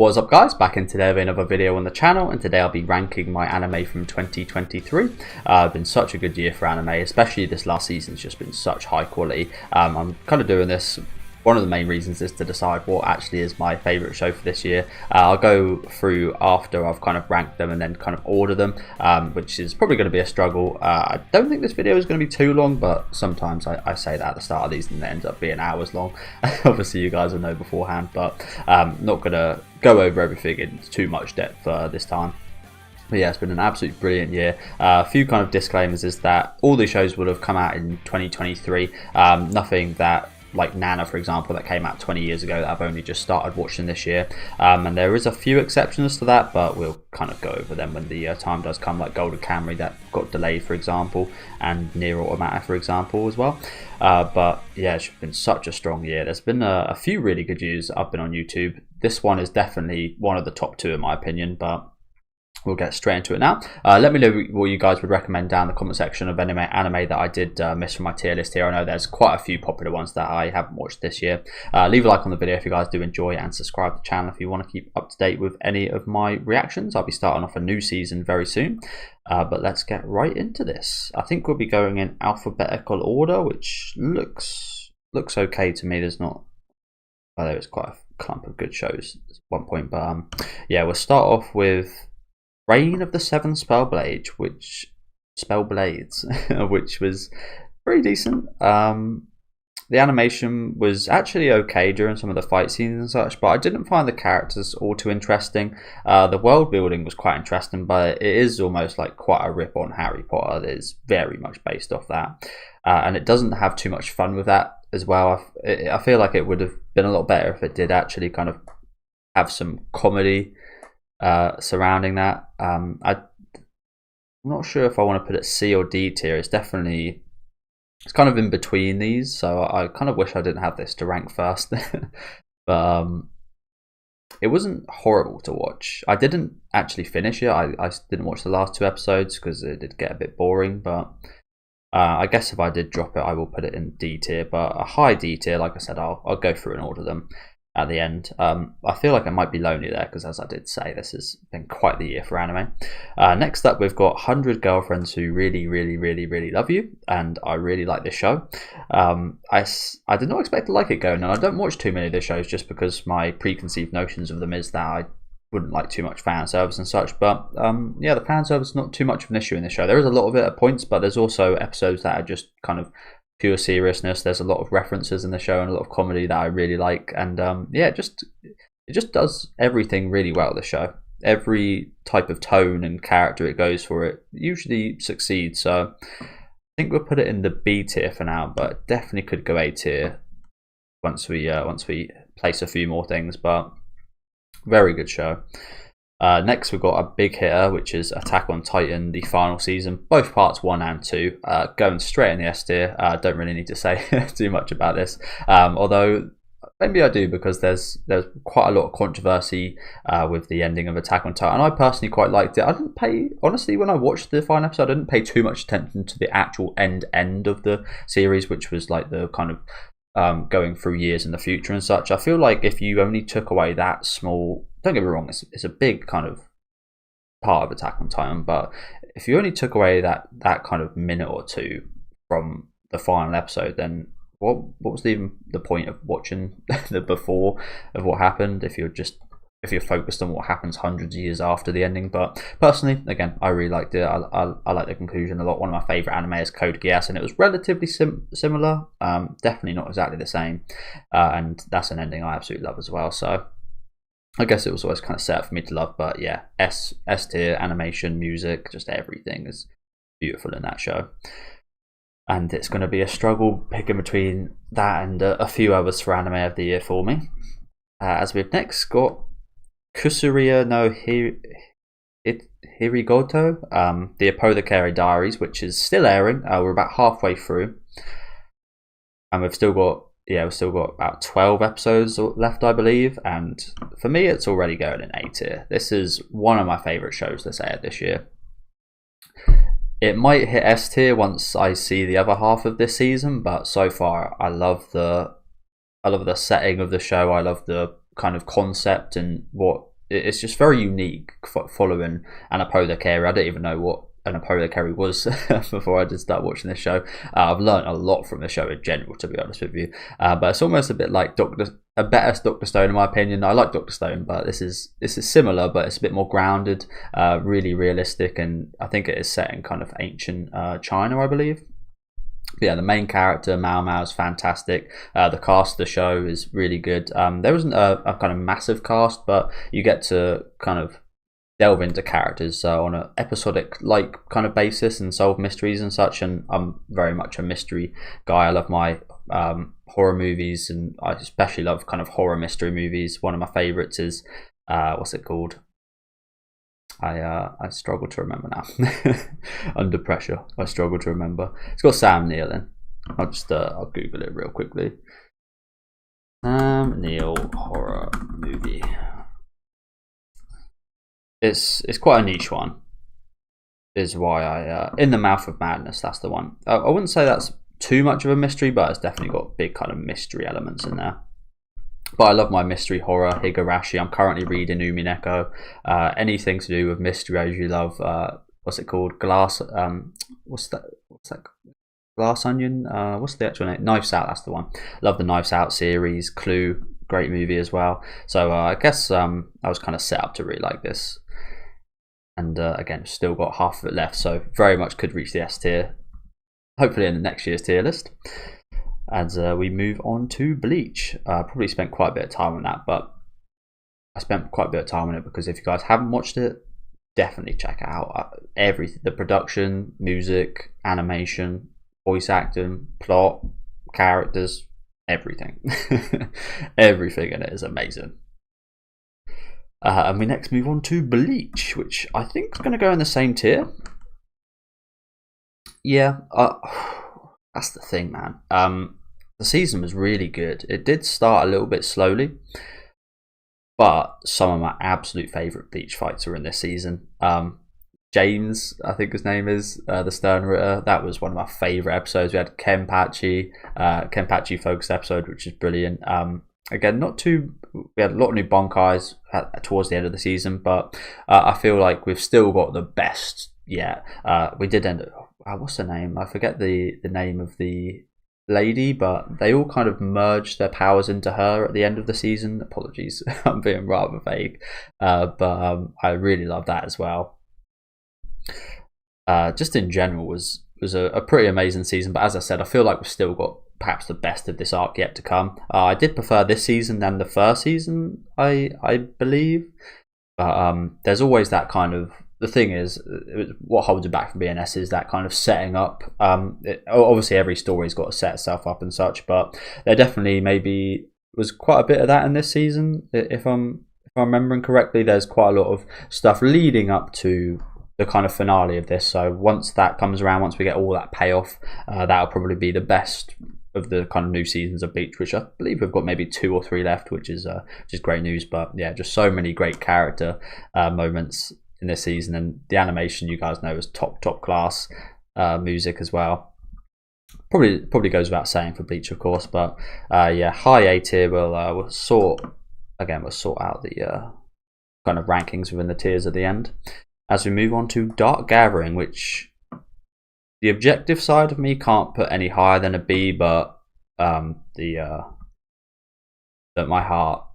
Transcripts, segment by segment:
What's up guys, back in today with another video on the channel, and today I'll be ranking my anime from 2023. It's been such a good year for anime, especially this last season's just been such high quality. I'm kind of doing this, one of the main reasons is to decide what actually is my favourite show for this year. I'll go through after I've kind of ranked them and then kind of order them, which is probably going to be a struggle. I don't think this video is going to be too long, but sometimes I say that at the start of these and it ends up being hours long. Obviously you guys will know beforehand, but not going to go over everything in too much depth this time. But yeah, it's been an absolutely brilliant year. A few kind of disclaimers is that all these shows would have come out in 2023. Nothing that, like Nana for example, that came out 20 years ago that I've only just started watching this year. And there is a few exceptions to that, but we'll kind of go over them when the time does come, like Golden Kamuy that got delayed for example, and Nier Automata for example as well. But yeah, it's been such a strong year. There's been a few really good views I've been on YouTube. This one is definitely one of the top two in my opinion, but we'll get straight into it now. Let me know what you guys would recommend down in the comment section of anime that I did miss from my tier list here. I know there's quite a few popular ones that I haven't watched this year. Leave a like on the video if you guys do enjoy, and subscribe to the channel if you want to keep up to date with any of my reactions. I'll be starting off a new season very soon. But let's get right into this. I think we'll be going in alphabetical order, which looks okay to me. There's not, well, there is quite a clump of good shows at one point, but yeah, we'll start off with Reign of the Seven Spellblades, which was pretty decent. The animation was actually okay during some of the fight scenes and such, but I didn't find the characters all too interesting. The world building was quite interesting, but it is almost like quite a rip on Harry Potter. It is very much based off that, and it doesn't have too much fun with that as well. I feel like it would have been a lot better if it did actually kind of have some comedy surrounding that. I'm not sure if I want to put it C or D tier. It's kind of in between these, so I kind of wish I didn't have this to rank first. But it wasn't horrible to watch. I didn't actually finish it. I didn't watch the last two episodes because it did get a bit boring, but I guess if I did drop it I will put it in D tier, but a high D tier. Like I said, I'll go through and order them at the end. I feel like it might be lonely there because, as I did say, this has been quite the year for anime. Next up we've got 100 Girlfriends Who Really Love You, and I really like this show. I did not expect to like it going, and I don't watch too many of the shows just because my preconceived notions of them is that I wouldn't like too much fan service and such, but yeah, the fan service is not too much of an issue in this show. There is a lot of it at points, but there's also episodes that are just kind of pure seriousness. There's a lot of references in the show and a lot of comedy that I really like, and yeah, it just does everything really well, the show. Every type of tone and character it goes for, it usually succeeds. So I think we'll put it in the B tier for now, but definitely could go A tier once we place a few more things. But very good show. Next we've got a big hitter, which is Attack on Titan, the final season, both parts 1 and 2, going straight in the S tier. Don't really need to say too much about this, although maybe I do, because there's quite a lot of controversy with the ending of Attack on Titan. I personally quite liked it. I didn't pay, honestly, when I watched the final episode, I didn't pay too much attention to the actual end of the series, which was like the kind of going through years in the future and such. I feel like if you only took away that small, don't get me wrong, it's a big kind of part of Attack on Titan, but if you only took away that kind of minute or two from the final episode, then what was even the point of watching the before of what happened if you're focused on what happens hundreds of years after the ending? But personally, again, I really liked it. I like the conclusion a lot. One of my favourite anime is Code Geass, and it was relatively similar. Definitely not exactly the same, and that's an ending I absolutely love as well. So I guess it was always kind of set up for me to love. But yeah, S tier, animation, music, just everything is beautiful in that show. And it's going to be a struggle picking between that and a few others for anime of the year for me. As we've next got Kusuria no Hirigoto, the Apothecary Diaries, which is still airing. We're about halfway through, and we've still got about 12 episodes left, I believe. And for me, it's already going in A tier. This is one of my favourite shows that's aired this year. It might hit S tier once I see the other half of this season, but so far I love the setting of the show. I love the kind of concept and what it's just very unique following Annapurna Carey. I didn't even know what Annapurna Carey was before I did start watching this show. I've learned a lot from the show in general, to be honest with you. But it's almost a bit like a better Doctor Stone, in my opinion. I like Doctor Stone, but this is similar, but it's a bit more grounded, really realistic, and I think it is set in kind of ancient China, I believe. But yeah, the main character Mao Mao is fantastic. The cast of the show is really good. There wasn't a kind of massive cast, but you get to kind of delve into characters on an episodic like kind of basis and solve mysteries and such. And I'm very much a mystery guy. I love my horror movies, and I especially love kind of horror mystery movies. One of my favorites is what's it called? I struggle to remember now. Under Pressure. I struggle to remember. It's got Sam Neill in. I'll Google it real quickly. Sam Neill horror movie. It's quite a niche one. Is why I In the Mouth of Madness. That's the one. I wouldn't say that's too much of a mystery, but it's definitely got big kind of mystery elements in there. But I love my mystery horror, Higurashi. I'm currently reading Umineko. Anything to do with mystery, I usually love. What's it called? Glass. What's that? Glass Onion. What's the actual name? Knives Out. That's the one. Love the Knives Out series. Clue, great movie as well. So I guess I was kind of set up to really like this. And again, still got half of it left, so very much could reach the S tier. Hopefully in the next year's tier list. As we move on to Bleach. Probably spent quite a bit of time on that, but I spent quite a bit of time on it because if you guys haven't watched it, definitely check it out. Everything, the production, music, animation, voice acting, plot, characters, everything. Everything in it is amazing. And we next move on to Bleach, which I think is going to go in the same tier. Yeah, that's the thing, man. The season was really good. It did start a little bit slowly, but some of my absolute favourite Bleach fights were in this season. James, I think his name is, the Sternritter. That was one of my favourite episodes. We had Kenpachi focused episode, which is brilliant. Again, we had a lot of new Bankais towards the end of the season, but I feel like we've still got the best yet. We did end up, what's the name? I forget the name of the lady, but they all kind of merged their powers into her at the end of the season. Apologies, I'm being rather vague, but I really love that as well. Just in general was a pretty amazing season, but as I said, I feel like we've still got perhaps the best of this arc yet to come. I did prefer this season than the first season, I believe, but there's always that kind of, the thing is, what holds it back from BNS is that kind of setting up. Obviously every story's got to set itself up and such, but there definitely maybe was quite a bit of that in this season. If I'm remembering correctly, there's quite a lot of stuff leading up to the kind of finale of this. So once that comes around, once we get all that payoff, that'll probably be the best of the kind of new seasons of Bleach, which I believe we've got maybe 2 or 3 left, which is great news. But yeah, just so many great character moments in this season, and the animation, you guys know, is top class. Music as well. Probably goes without saying for Bleach, of course. But yeah, high A tier. We'll sort out the kind of rankings within the tiers at the end. As we move on to Dark Gathering, which the objective side of me can't put any higher than a B, but my heart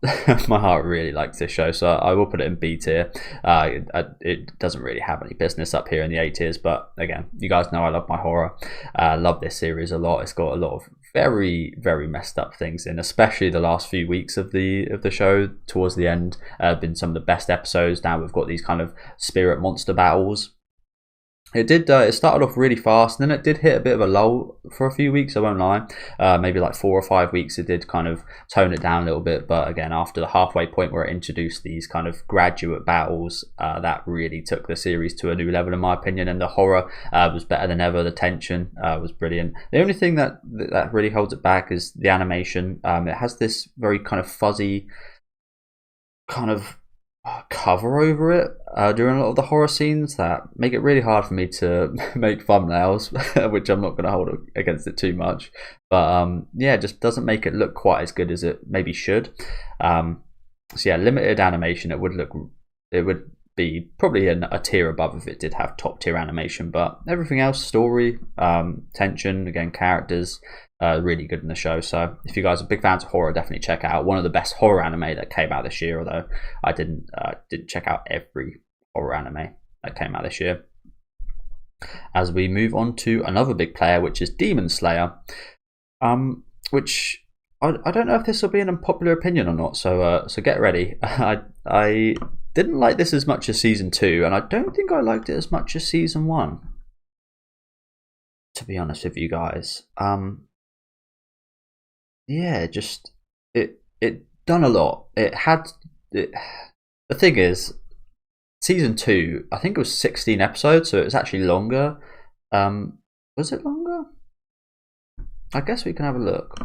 really likes this show, so I will put it in B tier. It doesn't really have any business up here in the A tiers, but again, you guys know I love my horror. Love this series a lot. It's got a lot of very, very messed up things in, especially the last few weeks of the show. Towards the end, been some of the best episodes. Now we've got these kind of spirit monster battles. It did. It started off really fast, and then it did hit a bit of a lull for a few weeks. I won't lie. Maybe like 4 or 5 weeks. It did kind of tone it down a little bit. But again, after the halfway point where it introduced these kind of graduate battles, that really took the series to a new level, in my opinion. And the horror was better than ever. The tension was brilliant. The only thing that really holds it back is the animation. It has this very kind of fuzzy kind of cover over it during a lot of the horror scenes that make it really hard for me to make thumbnails, which I'm not going to hold against it too much. But yeah, it just doesn't make it look quite as good as it maybe should. So yeah, limited animation. It would be probably a tier above if it did have top tier animation, but everything else, story, tension, again, characters, really good in the show. So if you guys are big fans of horror, definitely check out one of the best horror anime that came out this year. Although I didn't check out every horror anime that came out this year. As we move on to another big player, which is Demon Slayer, which I don't know if this will be an unpopular opinion or not. So get ready. I didn't like this as much as season 2, and I don't think I liked it as much as season 1. To be honest with you guys, yeah, just it done a lot. The thing is, season 2, I think it was 16 episodes, so it was actually longer. Was it longer? I guess we can have a look.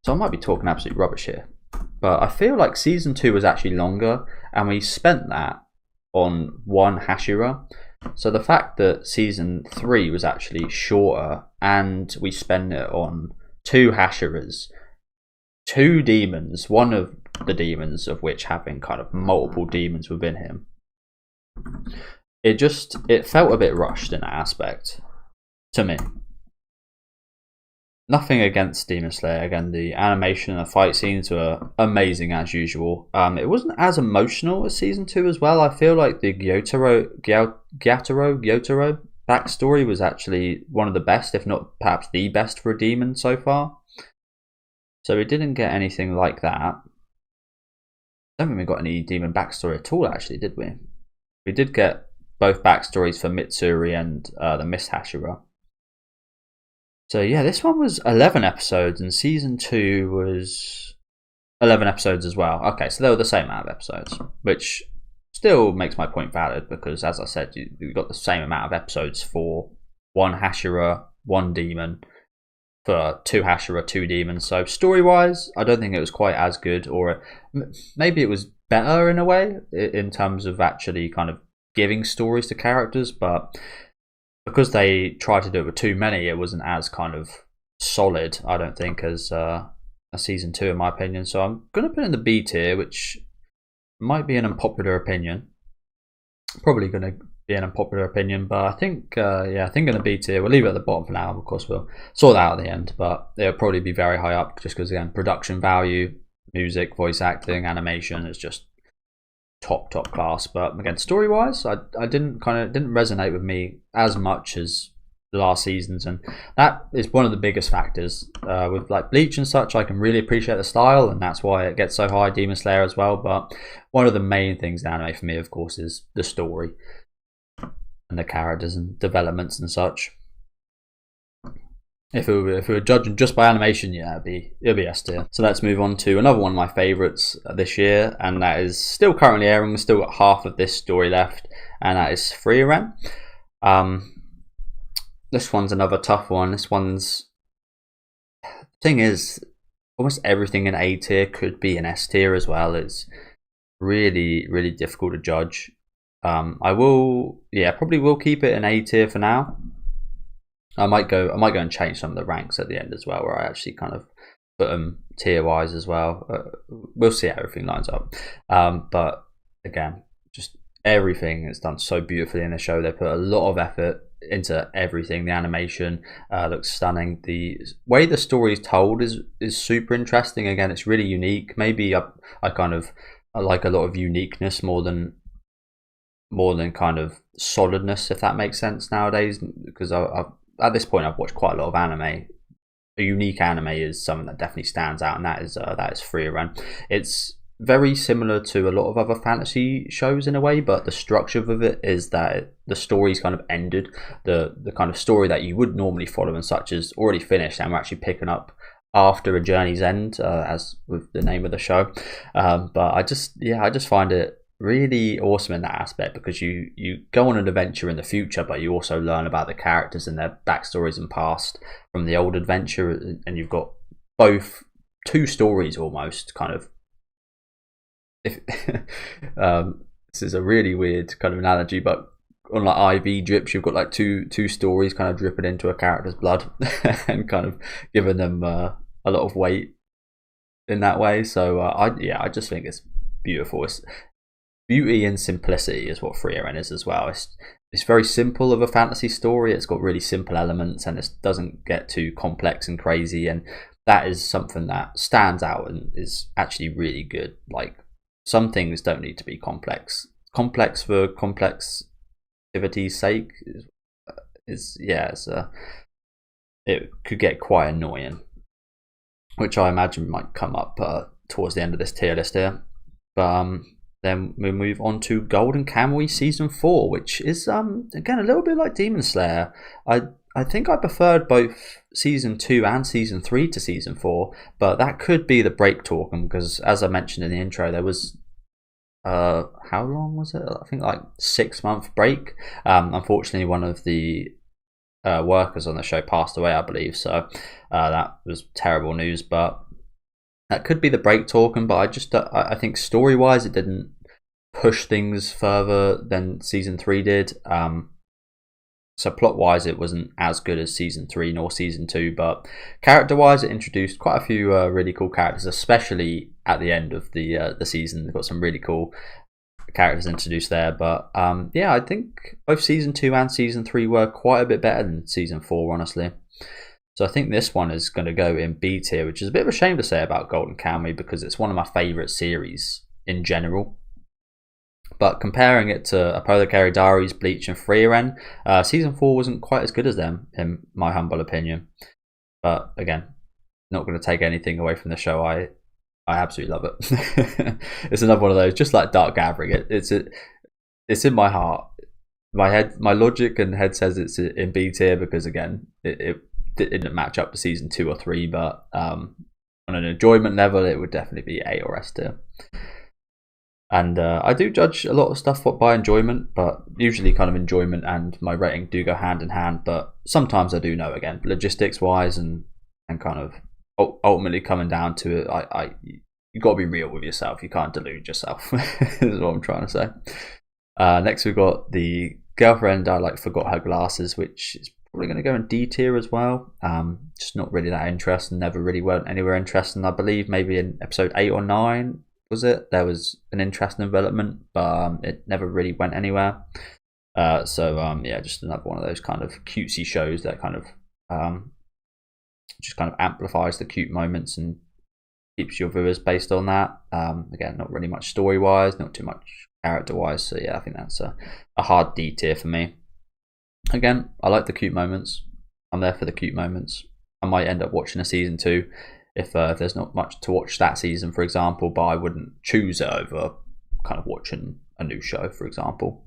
So I might be talking absolute rubbish here, but I feel like season 2 was actually longer, and we spent that on one Hashira. So the fact that season 3 was actually shorter, and we spent it on 2 Hashiras, 2 demons, one of the demons of which having kind of multiple demons within him. It felt a bit rushed in that aspect to me. Nothing against Demon Slayer. Again, the animation and the fight scenes were amazing as usual. It wasn't as emotional as season 2 as well. I feel like the Gyotaro backstory was actually one of the best, if not perhaps the best for a demon so far. So we didn't get anything like that. I don't think we got any demon backstory at all, actually, did we? We did get both backstories for Mitsuri and the Mist Hashira. So yeah, this one was 11 episodes, and season 2 was 11 episodes as well. Okay, so they were the same amount of episodes, which still makes my point valid, because as I said, you got the same amount of episodes for one Hashira, one demon, for 2 Hashira, 2 demons. So story-wise, I don't think it was quite as good, or maybe it was better in a way, in terms of actually kind of giving stories to characters, but because they tried to do it with too many, it wasn't as kind of solid, I don't think, as a season 2 in my opinion. So I'm going to put it in the B tier, which might be an unpopular opinion. Probably going to be an unpopular opinion, but I think I think in the B tier. We'll leave it at the bottom for now. Of course, we'll sort that out at the end, but it'll probably be very high up, just because again, production value, music, voice acting, animation is just top class. But again, story wise, I didn't resonate with me as much as the last seasons, and that is one of the biggest factors with like Bleach and such. I can really appreciate the style, and that's why it gets so high. Demon Slayer as well, but one of the main things in anime for me, of course, is the story and the characters and developments and such. If we were judging just by animation, yeah, it'll be S tier. So let's move on to another one of my favourites this year, and that is still currently airing. We've still got half of this story left, and that is Frieren. This one's another tough one. This one's thing is, almost everything in A tier could be an S tier as well. It's really difficult to judge. I probably will keep it in A tier for now. I might go and change some of the ranks at the end as well, where I actually kind of put them tier wise as well. We'll see how everything lines up. But again, just everything is done so beautifully in the show. They put a lot of effort into everything. The animation looks stunning. The way the story is told is super interesting. Again, it's really unique. Maybe I like a lot of uniqueness more than kind of solidness, if that makes sense nowadays, because at this point I've watched quite a lot of anime. A unique anime is something that definitely stands out, and that is Frieren. It's very similar to a lot of other fantasy shows in a way, but the structure of it is that the story's kind of ended. The kind of story that you would normally follow and such is already finished, and we're actually picking up after a journey's end, as with the name of the show. But I just find it really awesome in that aspect, because you go on an adventure in the future, but you also learn about the characters and their backstories and past from the old adventure, and you've got both two stories almost kind of. If this is a really weird kind of analogy, but on like IV drips, you've got like two stories kind of dripping into a character's blood and kind of giving them a lot of weight in that way. So I just think it's beautiful. It's beauty and simplicity is what Frieren is as well. It's very simple of a fantasy story. It's got really simple elements, and it doesn't get too complex and crazy. And that is something that stands out and is actually really good. Like, some things don't need to be complex. Complex for complexity's sake it could get quite annoying, which I imagine might come up towards the end of this tier list here. But then we move on to Golden Kamuy Season 4, which is again a little bit like Demon Slayer. I think I preferred both Season 2 and Season 3 to Season 4, but that could be the break talking, because as I mentioned in the intro, there was how long was it? I think like 6-month break. Unfortunately, one of the workers on the show passed away, I believe, so that was terrible news. But that could be the break talking, but I think story wise it didn't push things further than Season 3 did. So plot wise it wasn't as good as Season 3 nor Season 2, but character wise it introduced quite a few really cool characters, especially at the end of the season. They've got some really cool characters introduced there. But yeah, I think both Season 2 and Season 3 were quite a bit better than Season 4, honestly. So I think this one is going to go in B tier, which is a bit of a shame to say about Golden Kamuy, because it's one of my favourite series in general. But comparing it to Apothecary Diaries, Bleach and Frieren, Season 4 wasn't quite as good as them, in my humble opinion. But again, not going to take anything away from the show. I absolutely love it. It's another one of those, just like Dark Gathering. It's in my heart. My head, my logic and head says it's in B tier because, again, it didn't match up to Season 2 or 3, but on an enjoyment level it would definitely be A or S tier. And I do judge a lot of stuff by enjoyment, but usually kind of enjoyment and my rating do go hand in hand. But sometimes I do know, again, logistics wise and kind of ultimately coming down to it, you got to be real with yourself. You can't delude yourself. Is what I'm trying to say. Next we've got the girlfriend I forgot her glasses, which is probably going to go in D tier as well. Just not really that interesting. Never really went anywhere interesting. I believe maybe in episode 8 or 9 was it? There was an interesting development, but it never really went anywhere. Yeah, just another one of those kind of cutesy shows that kind of just kind of amplifies the cute moments and keeps your viewers based on that. Again, not really much story wise, not too much character wise. So yeah, I think that's a hard D tier for me. Again, I like the cute moments. I'm there for the cute moments. I might end up watching a Season 2 if there's not much to watch that season, for example, but I wouldn't choose it over kind of watching a new show, for example.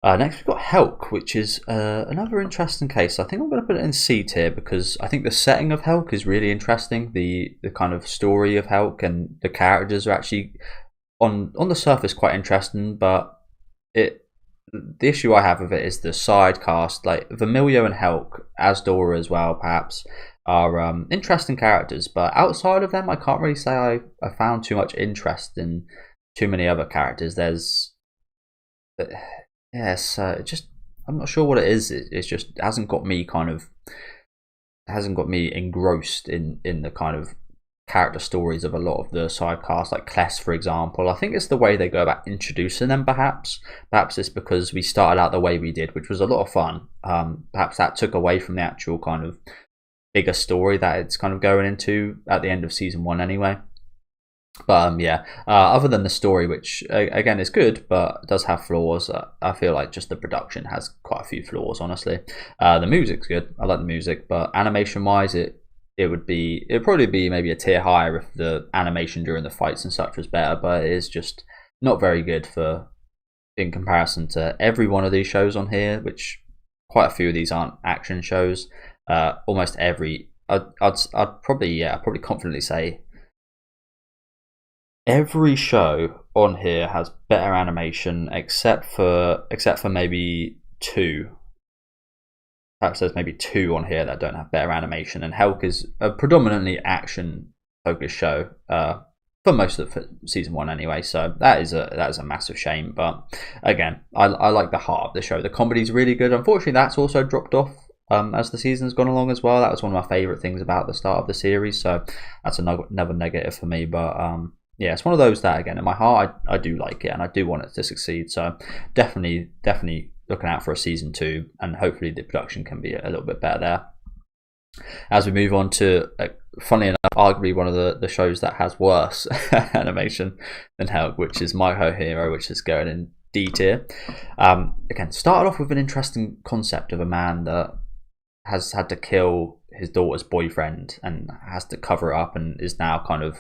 Next we've got Helck, which is another interesting case. I think I'm going to put it in C tier because I think the setting of Helck is really interesting. The kind of story of Helck and the characters are actually on the surface quite interesting, but the issue I have with it is the side cast, like Vermilio and Helck, as Dora as well, perhaps, are interesting characters, but outside of them, I can't really say I found too much interest in too many other characters. There's, I'm not sure what it is. It's just hasn't got me engrossed in the kind of character stories of a lot of the side casts, like Kless, for example. I think it's the way they go about introducing them, perhaps it's because we started out the way we did, which was a lot of fun. Perhaps that took away from the actual kind of bigger story that it's kind of going into at the end of Season 1 anyway. But other than the story, which again is good but does have flaws, I feel like just the production has quite a few flaws, honestly. The music's good, I like the music, but animation wise it'd probably be maybe a tier higher if the animation during the fights and such was better, but it is just not very good in comparison to every one of these shows on here, which quite a few of these aren't action shows. Almost every, I'd probably confidently say every show on here has better animation except for maybe 2. Perhaps there's maybe 2 on here that don't have better animation, and Helck is a predominantly action focused show for most of Season 1 anyway, so that is a massive shame. But again, I like the heart of the show. The comedy's really good. Unfortunately, that's also dropped off as the season's gone along as well. That was one of my favourite things about the start of the series, so that's another negative for me. But yeah, it's one of those that, again, in my heart, I do like it and I do want it to succeed. So definitely looking out for a season 2, and hopefully the production can be a little bit better there. As we move on to, funnily enough, arguably one of the shows that has worse animation than Helg, which is My Hero, which is going in D tier. Again, started off with an interesting concept of a man that has had to kill his daughter's boyfriend and has to cover it up, and is now kind of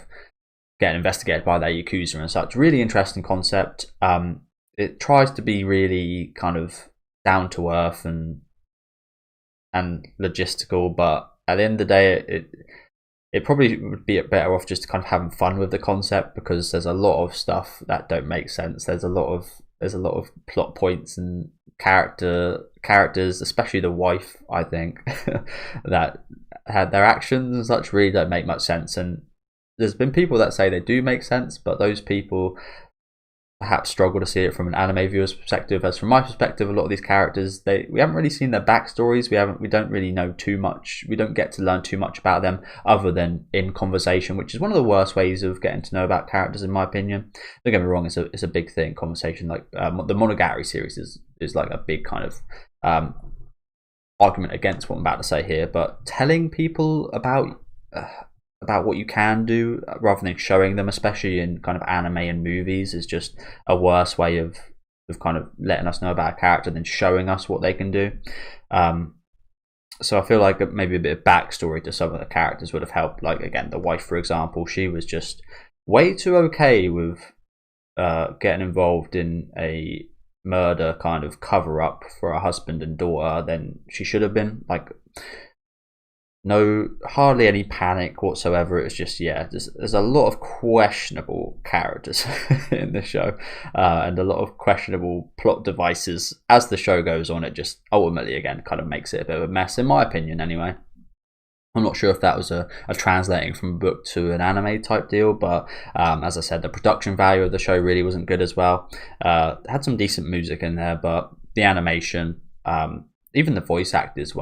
getting investigated by their Yakuza and such. Really interesting concept. It tries to be really kind of down to earth and logistical, but at the end of the day, it probably would be better off just kind of having fun with the concept, because there's a lot of stuff that don't make sense. There's a lot of plot points and characters, especially the wife, I think, that had their actions and such really don't make much sense. And there's been people that say they do make sense, but those people perhaps struggle to see it from an anime viewer's perspective. As from my perspective, a lot of these characters, we haven't really seen their backstories. We don't really know too much. We don't get to learn too much about them other than in conversation, which is one of the worst ways of getting to know about characters, in my opinion. Don't get me wrong, it's a big thing, conversation. Like the Monogatari series is like a big kind of argument against what I'm about to say here, but telling people about what you can do rather than showing them, especially in kind of anime and movies, is just a worse way of kind of letting us know about a character than showing us what they can do. So I feel like maybe a bit of backstory to some of the characters would have helped. Like, again, the wife, for example, she was just way too okay with getting involved in a murder kind of cover up for her husband and daughter than she should have been. Like, no, hardly any panic whatsoever. It's just, yeah, there's a lot of questionable characters in the show, and a lot of questionable plot devices. As the show goes on, it just ultimately, again, kind of makes it a bit of a mess, in my opinion anyway. I'm not sure if that was a translating from a book to an anime type deal, but as I said, the production value of the show really wasn't good as well. Had some decent music in there, but the animation, even the voice actors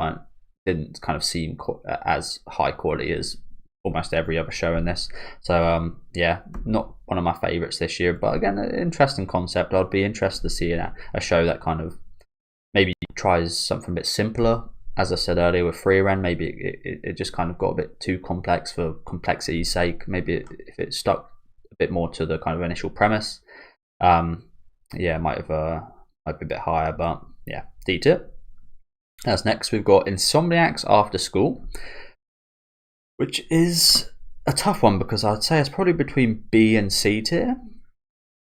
didn't kind of seem as high quality as almost every other show in this. So yeah, not one of my favorites this year, but again, an interesting concept. I'd be interested to see a show that kind of maybe tries something a bit simpler. As I said earlier with Frieren, maybe it just kind of got a bit too complex for complexity's sake. Maybe if it stuck a bit more to the kind of initial premise, yeah, it might be a bit higher, but yeah, D tier. As next, we've got Insomniacs After School, which is a tough one because I'd say it's probably between B and C tier.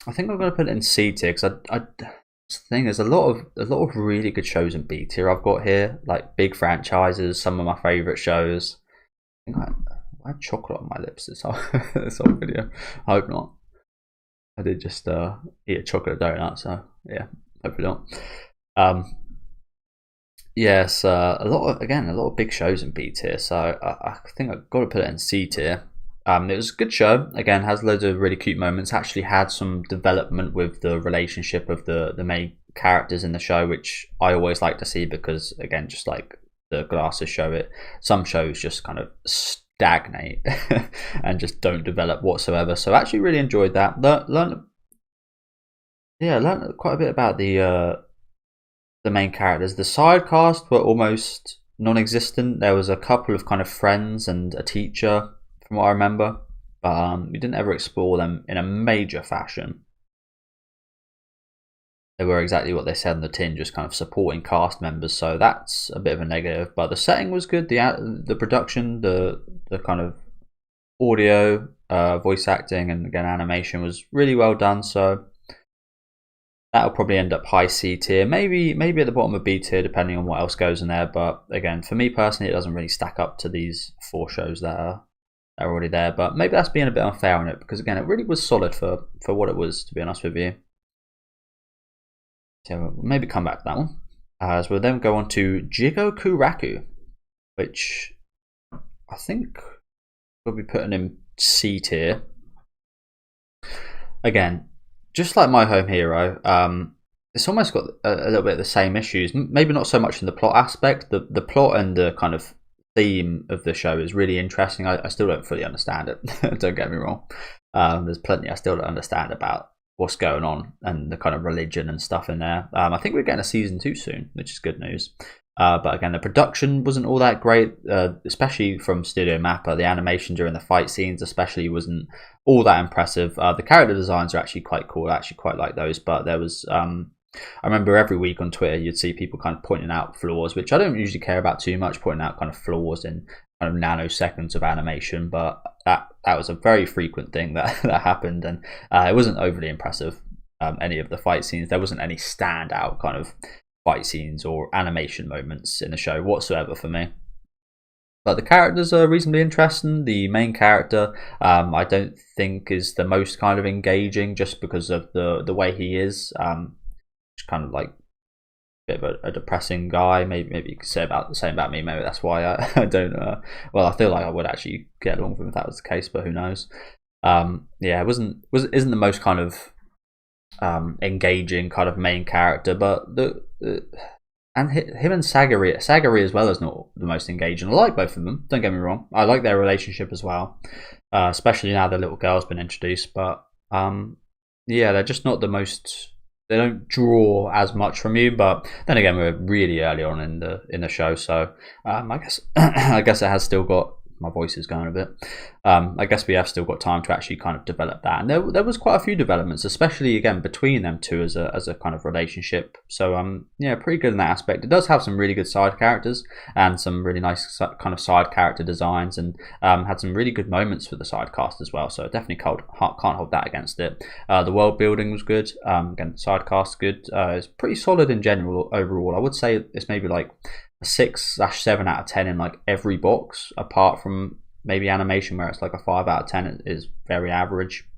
I think I'm going to put it in C tier because the thing is, a lot of really good shows in B tier I've got here, like big franchises, some of my favourite shows. I think I had chocolate on my lips this whole video. I hope not. I did just eat a chocolate donut, so yeah, hopefully not. Yes, a lot of big shows in B tier, so I think I've got to put it in C tier. It was a good show. Again, has loads of really cute moments. Actually had some development with the relationship of the main characters in the show, which I always like to see because, again, just like the Glasses show, some shows just kind of stagnate and just don't develop whatsoever. So I actually really enjoyed that. Learned quite a bit about the main characters. The side cast were almost non-existent. There was a couple of kind of friends and a teacher, from what I remember, but we didn't ever explore them in a major fashion. They were exactly what they said in the tin, just kind of supporting cast members, so that's a bit of a negative. But the setting was good, the production, the kind of audio, voice acting, and again animation was really well done, so that'll probably end up high C tier, maybe at the bottom of B tier, depending on what else goes in there. But again, for me personally, it doesn't really stack up to these 4 shows that are already there. But maybe that's being a bit unfair on it, because again, it really was solid for what it was, to be honest with you. So we'll maybe come back to that one. As we'll then go on to Jigoku Raku, which I think we'll be putting in C tier. Again, just like My Home Hero, it's almost got a little bit of the same issues. Maybe not so much in the plot aspect. The plot and the kind of theme of the show is really interesting. I still don't fully understand it. Don't get me wrong. There's plenty I still don't understand about what's going on and the kind of religion and stuff in there. I think we're getting a season 2 soon, which is good news. But again, the production wasn't all that great, especially from Studio Mappa. The animation during the fight scenes especially wasn't all that impressive. The character designs are actually quite cool. I actually quite like those, but there was... I remember every week on Twitter you'd see people kind of pointing out flaws, which I don't usually care about too much, pointing out kind of flaws in kind of nanoseconds of animation, but that was a very frequent thing that happened, and it wasn't overly impressive. Any of the fight scenes, there wasn't any standout kind of fight scenes or animation moments in the show whatsoever for me. But the characters are reasonably interesting. The main character, I don't think is the most kind of engaging, just because of the way he is. Kind of like a bit of a depressing guy. Maybe you could say the same about me. Maybe that's why I don't. Well, I feel like I would actually get along with him if that was the case, but who knows? Yeah, it isn't the most kind of engaging kind of main character, but and him and Sagari as well is not the most engaging. I like both of them. Don't get me wrong. I like their relationship as well, especially now the little girl's been introduced. But yeah, they're just not the most. They don't draw as much from you, but then again, we're really early on in the show, so I guess I guess it has still got. My voice is going a bit. I guess we have still got time to actually kind of develop that, and there was quite a few developments, especially again between them two as a kind of relationship. So yeah, pretty good in that aspect. It does have some really good side characters and some really nice kind of side character designs, and had some really good moments for the side cast as well. So definitely can't hold that against it. The world building was good. Again, side cast good. It's pretty solid in general overall. I would say it's maybe like 6/7 out of 10 in like every box, apart from maybe animation where it's like a 5 out of 10. It is very average.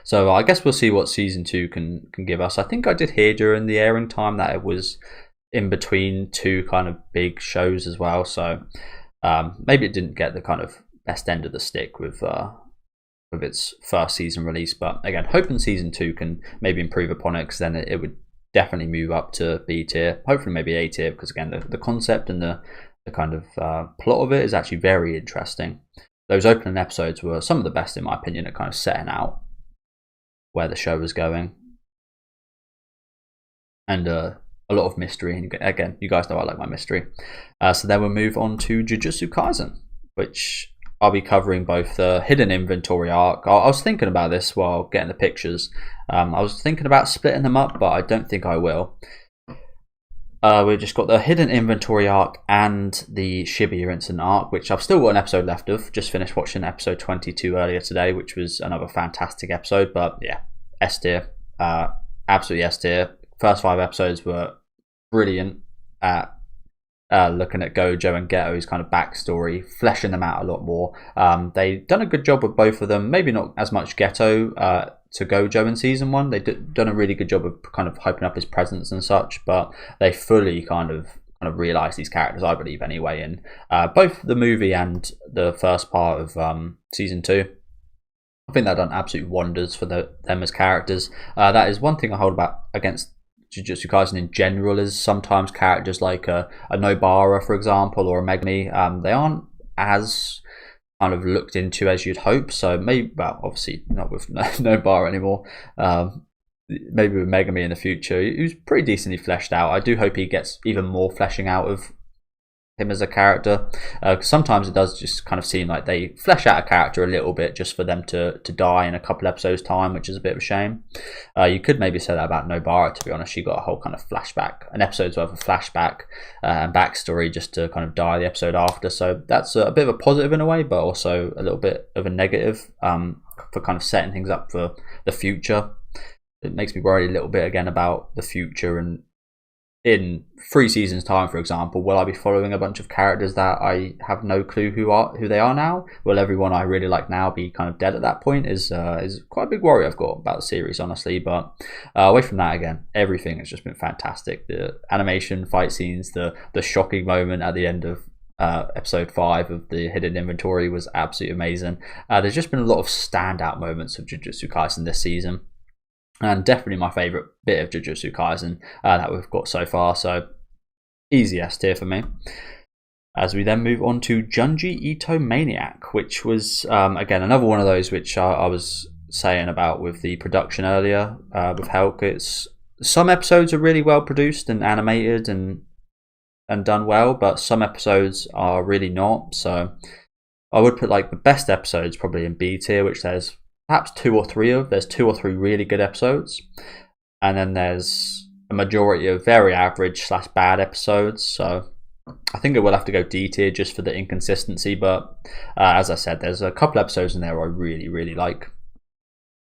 So I guess we'll see what season 2 can give us. I think I did hear during the airing time that it was in between two kind of big shows as well. So maybe it didn't get the kind of best end of the stick with its first season release. But again, hoping season 2 can maybe improve upon it, because then it would definitely move up to B tier, hopefully maybe A tier, because again the concept and the kind of plot of it is actually very interesting. Those opening episodes were some of the best in my opinion at kind of setting out where the show was going, and a lot of mystery. And again, you guys know I like my mystery. So then we'll move on to Jujutsu Kaisen, which I'll be covering both the hidden inventory arc. I was thinking about this while getting the pictures. I was thinking about splitting them up, but I don't think I will. We've just got the hidden inventory arc and the Shibuya incident arc, which I've still got an episode left of. Just finished watching episode 22 earlier today, which was another fantastic episode. But yeah, S tier, absolutely S tier. First 5 episodes were brilliant at looking at Gojo and Geto's kind of backstory, fleshing them out a lot more. They've done a good job with both of them. Maybe not as much Geto to Gojo in season 1. They've done a really good job of kind of hyping up his presence and such, but they fully kind of realised these characters, I believe anyway, in both the movie and the first part of season 2. I think they've done absolute wonders for them as characters. That is one thing I hold back against Jujutsu Kaisen in general, is sometimes characters like a Nobara, for example, or a Megumi, they aren't as kind of looked into as you'd hope. So maybe, well, obviously not with Nobara anymore. Maybe with Megumi in the future, who's pretty decently fleshed out. I do hope he gets even more fleshing out of him as a character, because sometimes it does just kind of seem like they flesh out a character a little bit just for them to die in a couple episodes time, which is a bit of a shame. You could maybe say that about Nobara, to be honest. She got a whole kind of flashback, an episode's worth of flashback and backstory, just to kind of die the episode after. So that's a bit of a positive in a way, but also a little bit of a negative for kind of setting things up for the future. It makes me worry a little bit again about the future, and in 3 seasons time, for example, will I be following a bunch of characters that I have no clue who they are now? Will everyone I really like now be kind of dead at that point? Is quite a big worry I've got about the series, honestly. But away from that, again, everything has just been fantastic. The animation, fight scenes, the shocking moment at the end of episode 5 of the hidden inventory was absolutely amazing. There's just been a lot of standout moments of Jujutsu Kaisen this season, and definitely my favourite bit of Jujutsu Kaisen that we've got so far. So easy S tier for me. As we then move on to Junji Ito Maniac, which was again another one of those which I was saying about with the production earlier with Hulk. It's some episodes are really well produced and animated and done well, but some episodes are really not. So I would put like the best episodes probably in B tier, which there's perhaps two or three of. There's two or three really good episodes, and then there's a majority of very average / bad episodes. So I think it will have to go D tier just for the inconsistency. But as I said, there's a couple episodes in there I really like.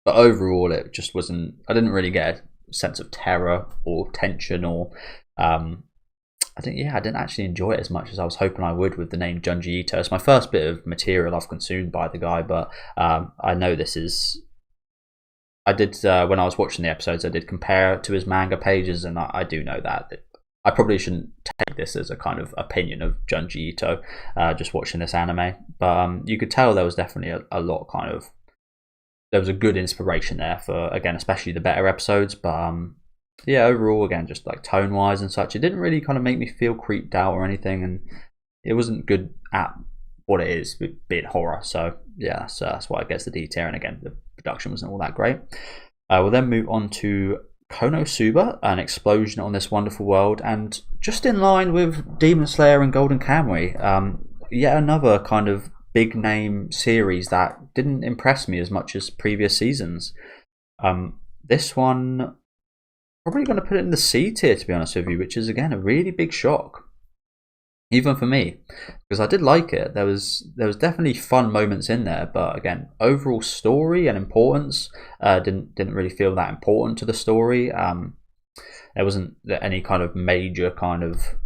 But overall, it just wasn't. I didn't really get a sense of terror or tension, or I didn't actually enjoy it as much as I was hoping I would with the name Junji Ito. It's my first bit of material I've consumed by the guy, but I know this is. I did when I was watching the episodes, I did compare it to his manga pages, and I do know that I probably shouldn't take this as a kind of opinion of Junji Ito just watching this anime, but you could tell there was definitely a lot kind of. There was a good inspiration there for, again, especially the better episodes, but yeah, overall, again, just like tone wise and such, it didn't really kind of make me feel creeped out or anything, and it wasn't good at what it is, being horror. So yeah, that's why it gets the D tier, and again, the production wasn't all that great. We'll then move on to Konosuba, an explosion on this wonderful world, and just in line with Demon Slayer and Golden Kamuy, yet another kind of big name series that didn't impress me as much as previous seasons. This one, probably going to put it in the C tier, to be honest with you, which is again a really big shock, even for me, because I did like it. There was definitely fun moments in there, but again, overall story and importance didn't really feel that important to the story. There wasn't any kind of major kind of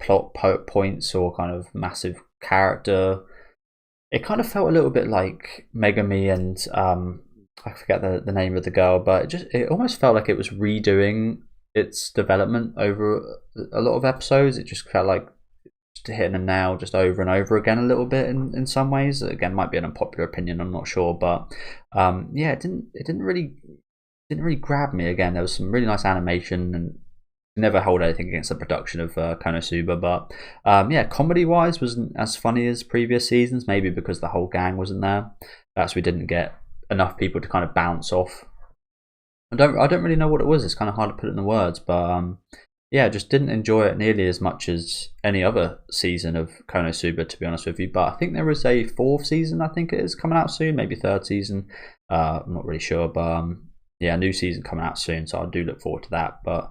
plot points or kind of massive character. It kind of felt a little bit like Megami and I forget the name of the girl, but it almost felt like it was redoing its development over a lot of episodes. It just felt like just hitting a nail just over and over again a little bit in some ways. Again, might be an unpopular opinion, I'm not sure, but yeah, it didn't really grab me. Again, there was some really nice animation, and never hold anything against the production of Konosuba, but yeah, comedy wise wasn't as funny as previous seasons, maybe because the whole gang wasn't there. That's we didn't get enough people to kind of bounce off. I don't really know what it was. It's kind of hard to put it in the words, but yeah, just didn't enjoy it nearly as much as any other season of Konosuba, to be honest with you. But I think there is a fourth season, I think it is coming out soon, maybe third season. I'm not really sure, but yeah, a new season coming out soon, so I do look forward to that. But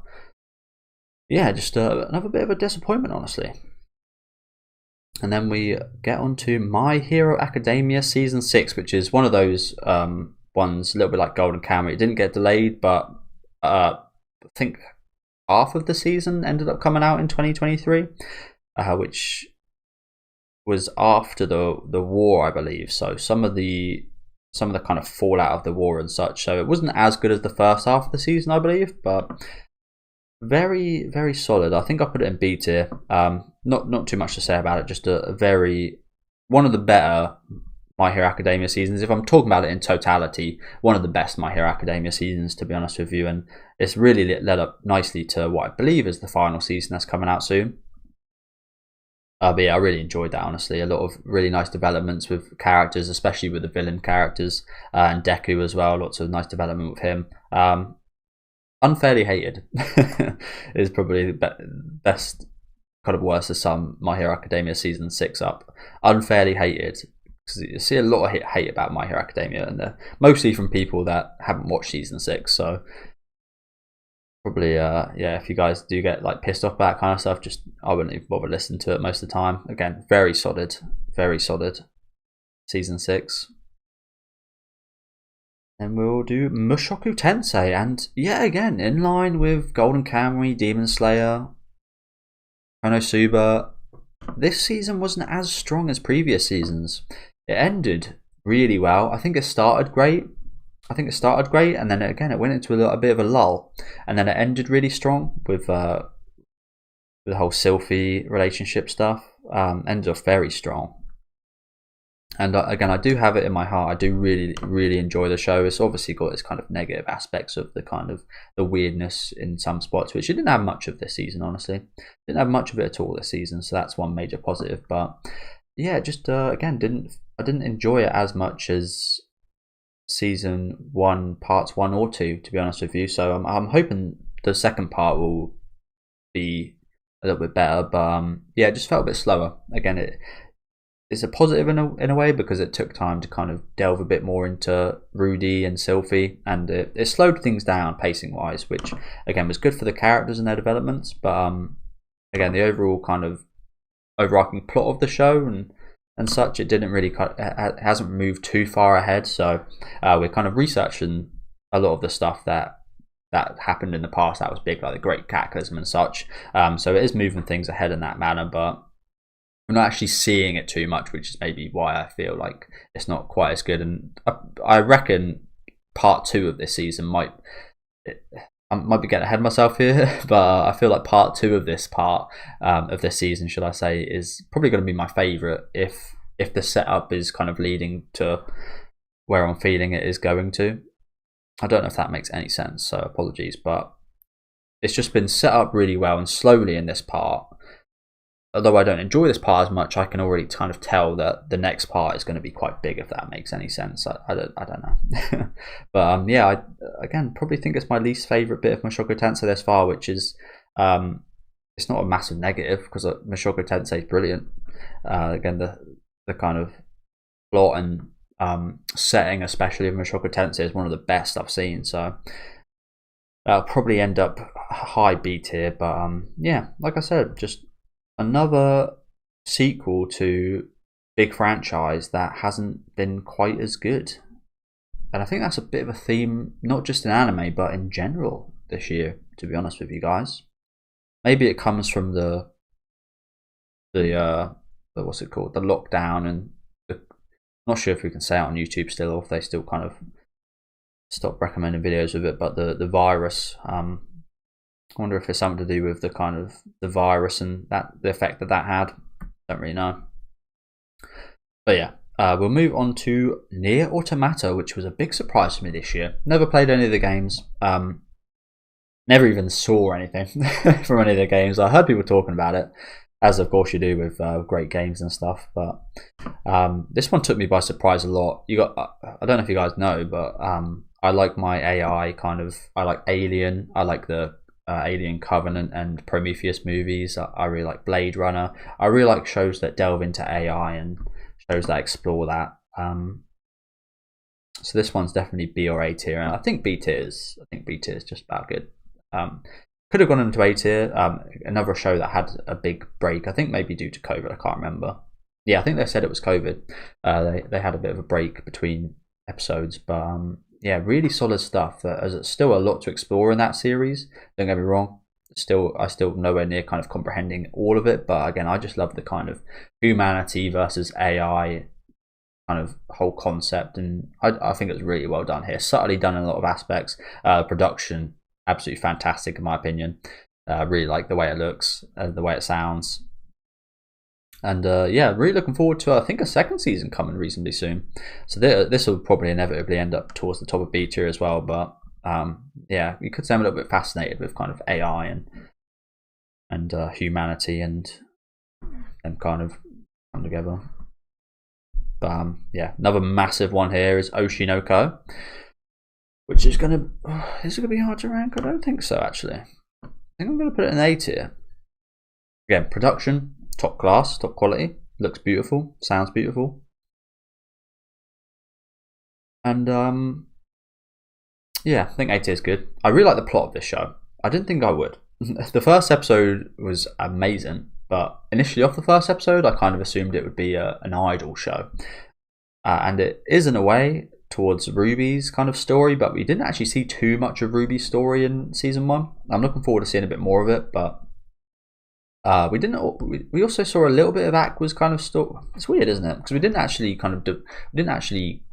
yeah, just another bit of a disappointment, honestly. And then we get on to My Hero Academia Season 6, which is one of those ones, a little bit like Golden Kamuy. It didn't get delayed, but I think half of the season ended up coming out in 2023, which was after the war, I believe. So some of the kind of fallout of the war and such. So it wasn't as good as the first half of the season, I believe, but very, very solid. I think I put it in B tier. Not too much to say about it. Just one of the better My Hero Academia seasons. If I'm talking about it in totality, one of the best My Hero Academia seasons, to be honest with you. And it's really led up nicely to what I believe is the final season that's coming out soon. But yeah, I really enjoyed that, honestly. A lot of really nice developments with characters, especially with the villain characters, and Deku as well. Lots of nice development with him. Unfairly hated is probably the best, kind of worse to sum My Hero Academia Season 6 up. Unfairly hated, because you see a lot of hate about My Hero Academia, and mostly from people that haven't watched Season 6, so probably yeah, if you guys do get like pissed off about that kind of stuff, just I wouldn't even bother listening to it most of the time. Again, very solid Season 6. And we'll do Mushoku Tensei, and yeah, again, in line with Golden Kamuy, Demon Slayer, Konosuba, this season wasn't as strong as previous seasons. It ended really well. I think it started great, and then again, it went into a bit of a lull, and then it ended really strong with the whole Sylphie relationship stuff. Ended off very strong. And again, I do have it in my heart. I do really enjoy the show. It's obviously got its kind of negative aspects of the kind of the weirdness in some spots, which it didn't have much of this season. Honestly, didn't have much of it at all this season. So that's one major positive. But yeah, just again, I didn't enjoy it as much as season one, parts 1 or 2, to be honest with you. So I'm hoping the second part will be a little bit better. But yeah, it just felt a bit slower. Again, it's a positive in a way because it took time to kind of delve a bit more into Rudy and Sylphie, and it slowed things down pacing wise, which again was good for the characters and their developments. But again, the overall kind of overarching plot of the show and such, it didn't really it hasn't moved too far ahead. So we're kind of researching a lot of the stuff that happened in the past that was big, like the Great Cataclysm and such. So it is moving things ahead in that manner, but we're not actually seeing it too much, which is maybe why I feel like it's not quite as good. And I reckon part 2 of this season I might be getting ahead of myself here, but I feel like part 2 of this part of this season, should I say, is probably going to be my favourite if the setup is kind of leading to where I'm feeling it is going to. I don't know if that makes any sense, so apologies, but it's just been set up really well and slowly in this part. Although I don't enjoy this part as much, I can already kind of tell that the next part is going to be quite big, if that makes any sense. I don't know. But yeah, I again probably think it's my least favourite bit of Mushoku Tensei this far, which is it's not a massive negative because Mushoku Tensei is brilliant. Again, the kind of plot and setting, especially of Mushoku Tensei, is one of the best I've seen. So that'll probably end up high B tier. But yeah, like I said, just another sequel to big franchise that hasn't been quite as good. And I think that's a bit of a theme, not just in anime, but in general this year, to be honest with you guys. Maybe it comes from the what's it called? The lockdown, and I'm not sure if we can say it on YouTube still, or if they still kind of stop recommending videos of it, but the virus, I wonder if it's something to do with the kind of the virus and the effect that had. Don't really know. But yeah, we'll move on to Nier Automata, which was a big surprise for me this year. Never played any of the games. Never even saw anything from any of the games. I heard people talking about it, as of course you do with great games and stuff. But this one took me by surprise a lot. I don't know if you guys know, but I like my AI kind of. I like Alien. I like the Alien Covenant and Prometheus movies. I really like Blade Runner. I really like shows that delve into AI and shows that explore that. So this one's definitely B or A tier, and I think B tier is just about good. Could have gone into A tier. Another show that had a big break, I think maybe due to COVID. I can't remember. Yeah, I think they said it was COVID. They had a bit of a break between episodes, but yeah, really solid stuff. There's still a lot to explore in that series. Don't get me wrong. I still nowhere near kind of comprehending all of it, but again, I just love the kind of humanity versus AI kind of whole concept, and I think it's really well done here. Subtly done in a lot of aspects. Production absolutely fantastic in my opinion. Really like the way it looks, the way it sounds. And yeah, really looking forward to I think a second season coming reasonably soon. So this will probably inevitably end up towards the top of B tier as well. But yeah, you could say I'm a little bit fascinated with kind of AI and humanity and kind of come together. But yeah, another massive one here is Oshinoko, which is gonna be hard to rank. I don't think so actually. I think I'm gonna put it in A tier. Again, production top class, top quality, looks beautiful, sounds beautiful, and yeah, I think A tier is good. I really like the plot of this show. I didn't think I would. The first episode was amazing, but initially off the first episode, I kind of assumed it would be an idol show, and it is in a way towards Ruby's kind of story, but we didn't actually see too much of Ruby's story in season 1. I'm looking forward to seeing a bit more of it, but we didn't. We also saw a little bit of Aqua's kind of story. It's weird, isn't it? Because we didn't actually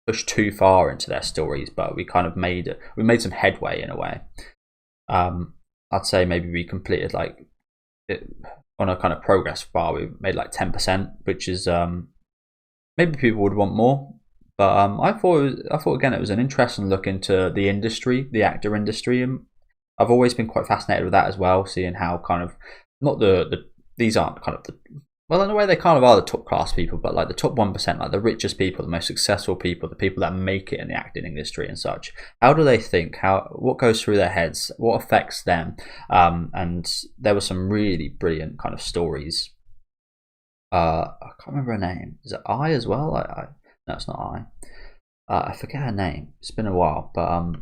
push too far into their stories, but we kind of made some headway in a way. I'd say maybe we completed like it, on a kind of progress bar. We made like 10%, which is maybe people would want more. But I thought again it was an interesting look into the industry, the actor industry, and I've always been quite fascinated with that as well, seeing how kind of not the these aren't kind of the well, in a way they kind of are the top class people, but like the top 1%, like the richest people, the most successful people, the people that make it in the acting industry and such. How do they think? What goes through their heads? What affects them? And there were some really brilliant kind of stories. I can't remember her name. Is it I as well? No, it's not I. I forget her name. It's been a while, but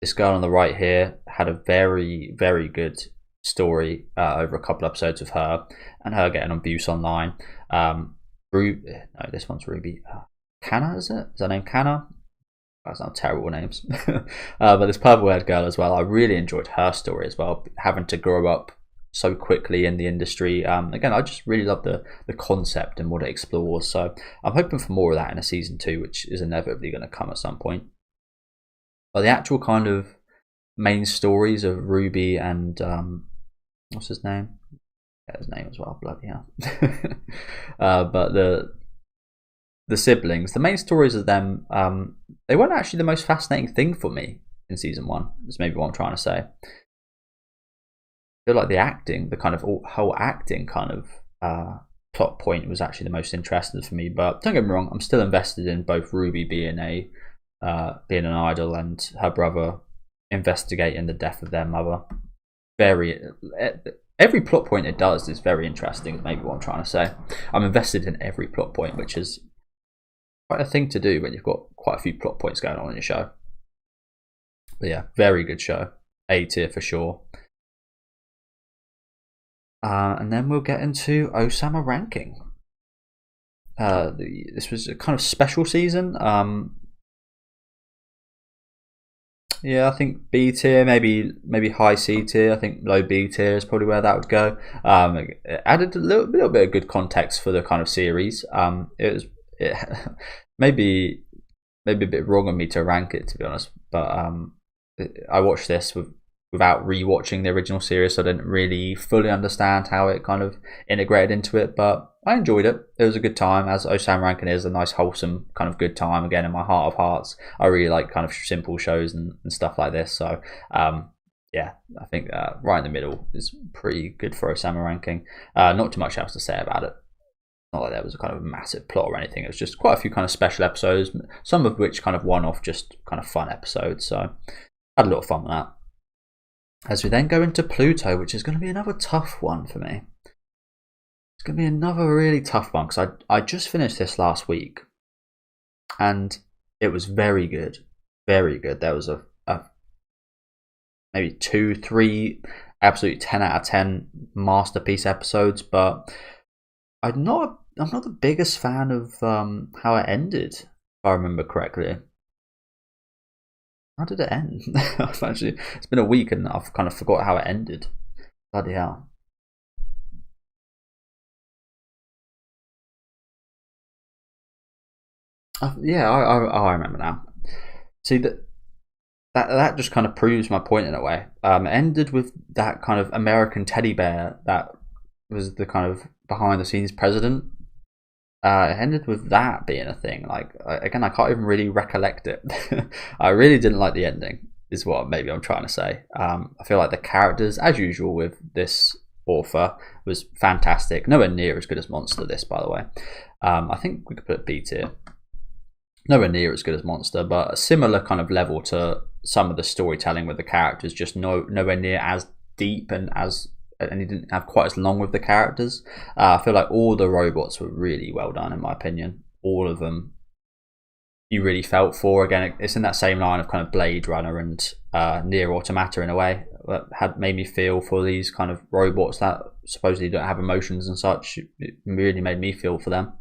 this girl on the right here had a very, very good story over a couple episodes of her and her getting abuse online. No, this one's Ruby. Kanna, is it? Is her name Kanna? That's not terrible names. But this purple-haired girl as well. I really enjoyed her story as well, having to grow up so quickly in the industry. Again, I just really love the concept and what it explores. So I'm hoping for more of that in a season 2, which is inevitably going to come at some point. But the actual kind of main stories of Ruby and what's his name? Yeah, his name as well. Bloody hell. But the siblings, the main stories of them, they weren't actually the most fascinating thing for me in season 1. Is maybe what I'm trying to say. I feel like the acting, the kind of whole acting kind of plot point was actually the most interesting for me. But don't get me wrong, I'm still invested in both Ruby being an idol and her brother investigating the death of their mother. Every plot point it does is very interesting. Is maybe what I'm trying to say. I'm invested in every plot point, which is quite a thing to do when you've got quite a few plot points going on in your show. But yeah, very good show. A tier for sure. And then we'll get into Osama ranking. This was a kind of special season. Yeah, I think B tier, maybe high C tier. I think low B tier is probably where that would go. It added a little bit of good context for the kind of series. It maybe a bit wrong of me to rank it, to be honest. But I watched this without rewatching the original series, so I didn't really fully understand how it kind of integrated into it. But I enjoyed it. It was a good time, as Osama Rankin is, a nice, wholesome, kind of good time. Again, in my heart of hearts, I really like kind of simple shows and stuff like this. So, yeah, I think right in the middle is pretty good for Osama Ranking. Not too much else to say about it. Not like there was a kind of massive plot or anything. It was just quite a few kind of special episodes, some of which kind of one-off, just kind of fun episodes. So, I had a lot of fun with that. As we then go into Pluto, which is going to be another tough one for me. It's going to be another really tough one because I just finished this last week and it was very good. Very good. There was a maybe 2-3 absolute 10 out of 10 masterpiece episodes, but I'm not the biggest fan of how it ended, if I remember correctly. How did it end? It's been a week and I've kind of forgot how it ended. Bloody hell. Yeah, I remember now. See, that just kind of proves my point in a way. It ended with that kind of American teddy bear that was the kind of behind the scenes president. It ended with that being a thing. Like, again, I can't even really recollect it. I really didn't like the ending, is what maybe I'm trying to say. I feel like the characters, as usual with this author, was fantastic. Nowhere near as good as Monster, this, by the way. I think we could put B tier. Nowhere near as good as Monster, but a similar kind of level to some of the storytelling with the characters, just nowhere near as deep and he didn't have quite as long with the characters. I feel like all the robots were really well done, in my opinion. All of them you really felt for. Again, it's in that same line of kind of Blade Runner and Nier Automata in a way. That had made me feel for these kind of robots that supposedly don't have emotions and such. It really made me feel for them.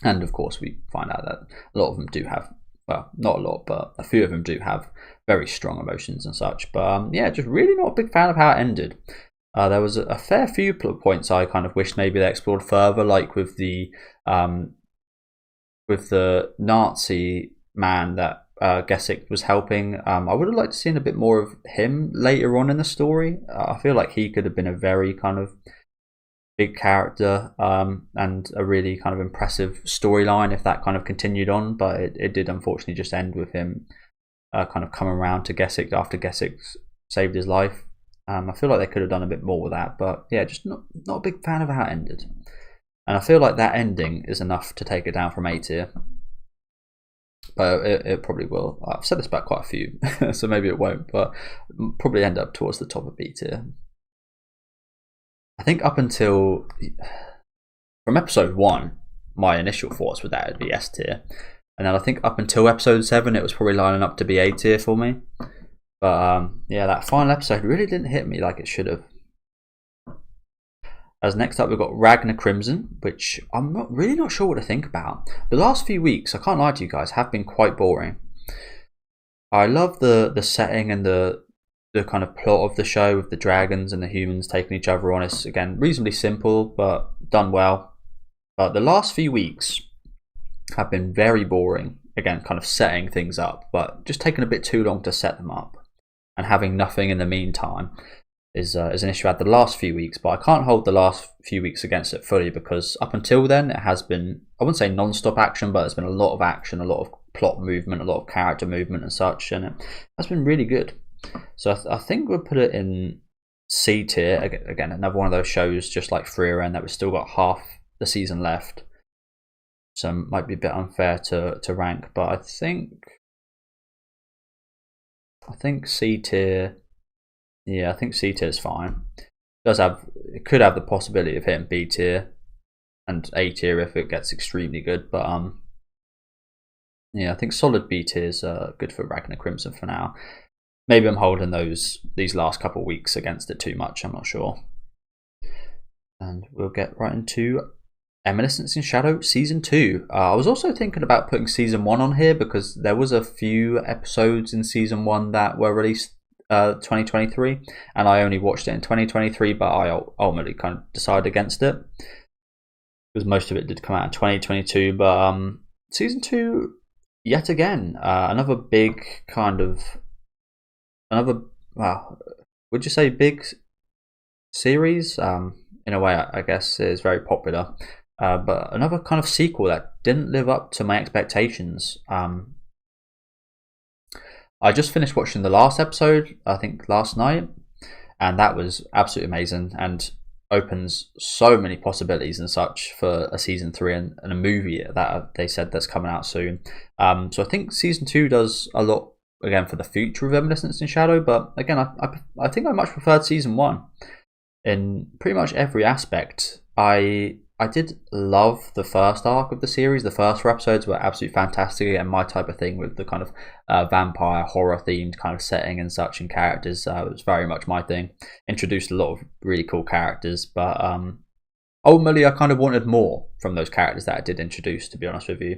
And of course, we find out that a lot of them do have, well, not a lot, but a few of them do have very strong emotions and such. But yeah, just really not a big fan of how it ended. There was a fair few points I kind of wished maybe they explored further, like with the Nazi man that Gesicht was helping. I would have liked to seen a bit more of him later on in the story. I feel like he could have been a very kind of big character, and a really kind of impressive storyline if that kind of continued on. But it did unfortunately just end with him kind of coming around to Gesicht after Gesicht saved his life. I feel like they could have done a bit more with that, but yeah, just not a big fan of how it ended. And I feel like that ending is enough to take it down from A tier. But it probably will. I've said this about quite a few, so maybe it won't, but probably end up towards the top of B tier. I think up until from episode 1, my initial thoughts were that it'd be S tier, and then I think up until episode 7, it was probably lining up to be A tier for me. But yeah, that final episode really didn't hit me like it should have. As next up, we've got Ragnar Crimson, which I'm really not sure what to think about. The last few weeks, I can't lie to you guys, have been quite boring. I love the setting and the kind of plot of the show with the dragons and the humans taking each other on. It's, again, reasonably simple, but done well. But the last few weeks have been very boring. Again, kind of setting things up, but just taking a bit too long to set them up. And having nothing in the meantime is an issue I had the last few weeks, but I can't hold the last few weeks against it fully, because up until then it has been, I wouldn't say non-stop action, but there's been a lot of action, a lot of plot movement, a lot of character movement and such, and it has been really good. So I think we'll put it in C tier. Again, another one of those shows just like Frieren that we've still got half the season left, so it might be a bit unfair to rank, but I think C tier. Yeah, I think C tier is fine. It could have the possibility of hitting B tier and A tier if it gets extremely good, but yeah, I think solid B tier is good for Ragnar Crimson for now. Maybe I'm holding these last couple of weeks against it too much, I'm not sure. And we'll get right into Evanescence in Shadow Season 2. I was also thinking about putting Season 1 on here, because there was a few episodes in Season 1 that were released 2023, and I only watched it in 2023, but I ultimately kind of decided against it, because most of it did come out in 2022. But Season 2, yet again, another big kind of... would you say big series? In a way, I guess is very popular. But another kind of sequel that didn't live up to my expectations. I just finished watching the last episode, I think last night, and that was absolutely amazing and opens so many possibilities and such for a season 3 and a movie that they said that's coming out soon. So I think season 2 does a lot again for the future of Evanescence in Shadow, but again, I think I much preferred season 1 in pretty much every aspect. I did love the first arc of the series. The first 4 episodes were absolutely fantastic, and my type of thing with the kind of vampire horror themed kind of setting and such, and characters was very much my thing. Introduced a lot of really cool characters, but ultimately I kind of wanted more from those characters that I did introduce, to be honest with you.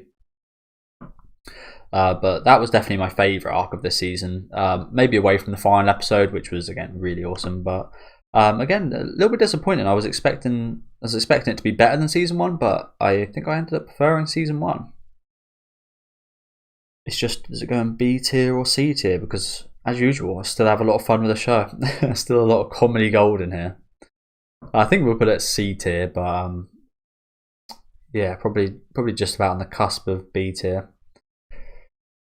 But that was definitely my favourite arc of this season. Maybe away from the final episode, which was again really awesome, but again, a little bit disappointing. I was expecting it to be better than season 1, but I think I ended up preferring season 1. It's just, is it going B tier or C tier? Because as usual, I still have a lot of fun with the show. Still a lot of comedy gold in here. I think we'll put it at C tier, but yeah, probably just about on the cusp of B tier.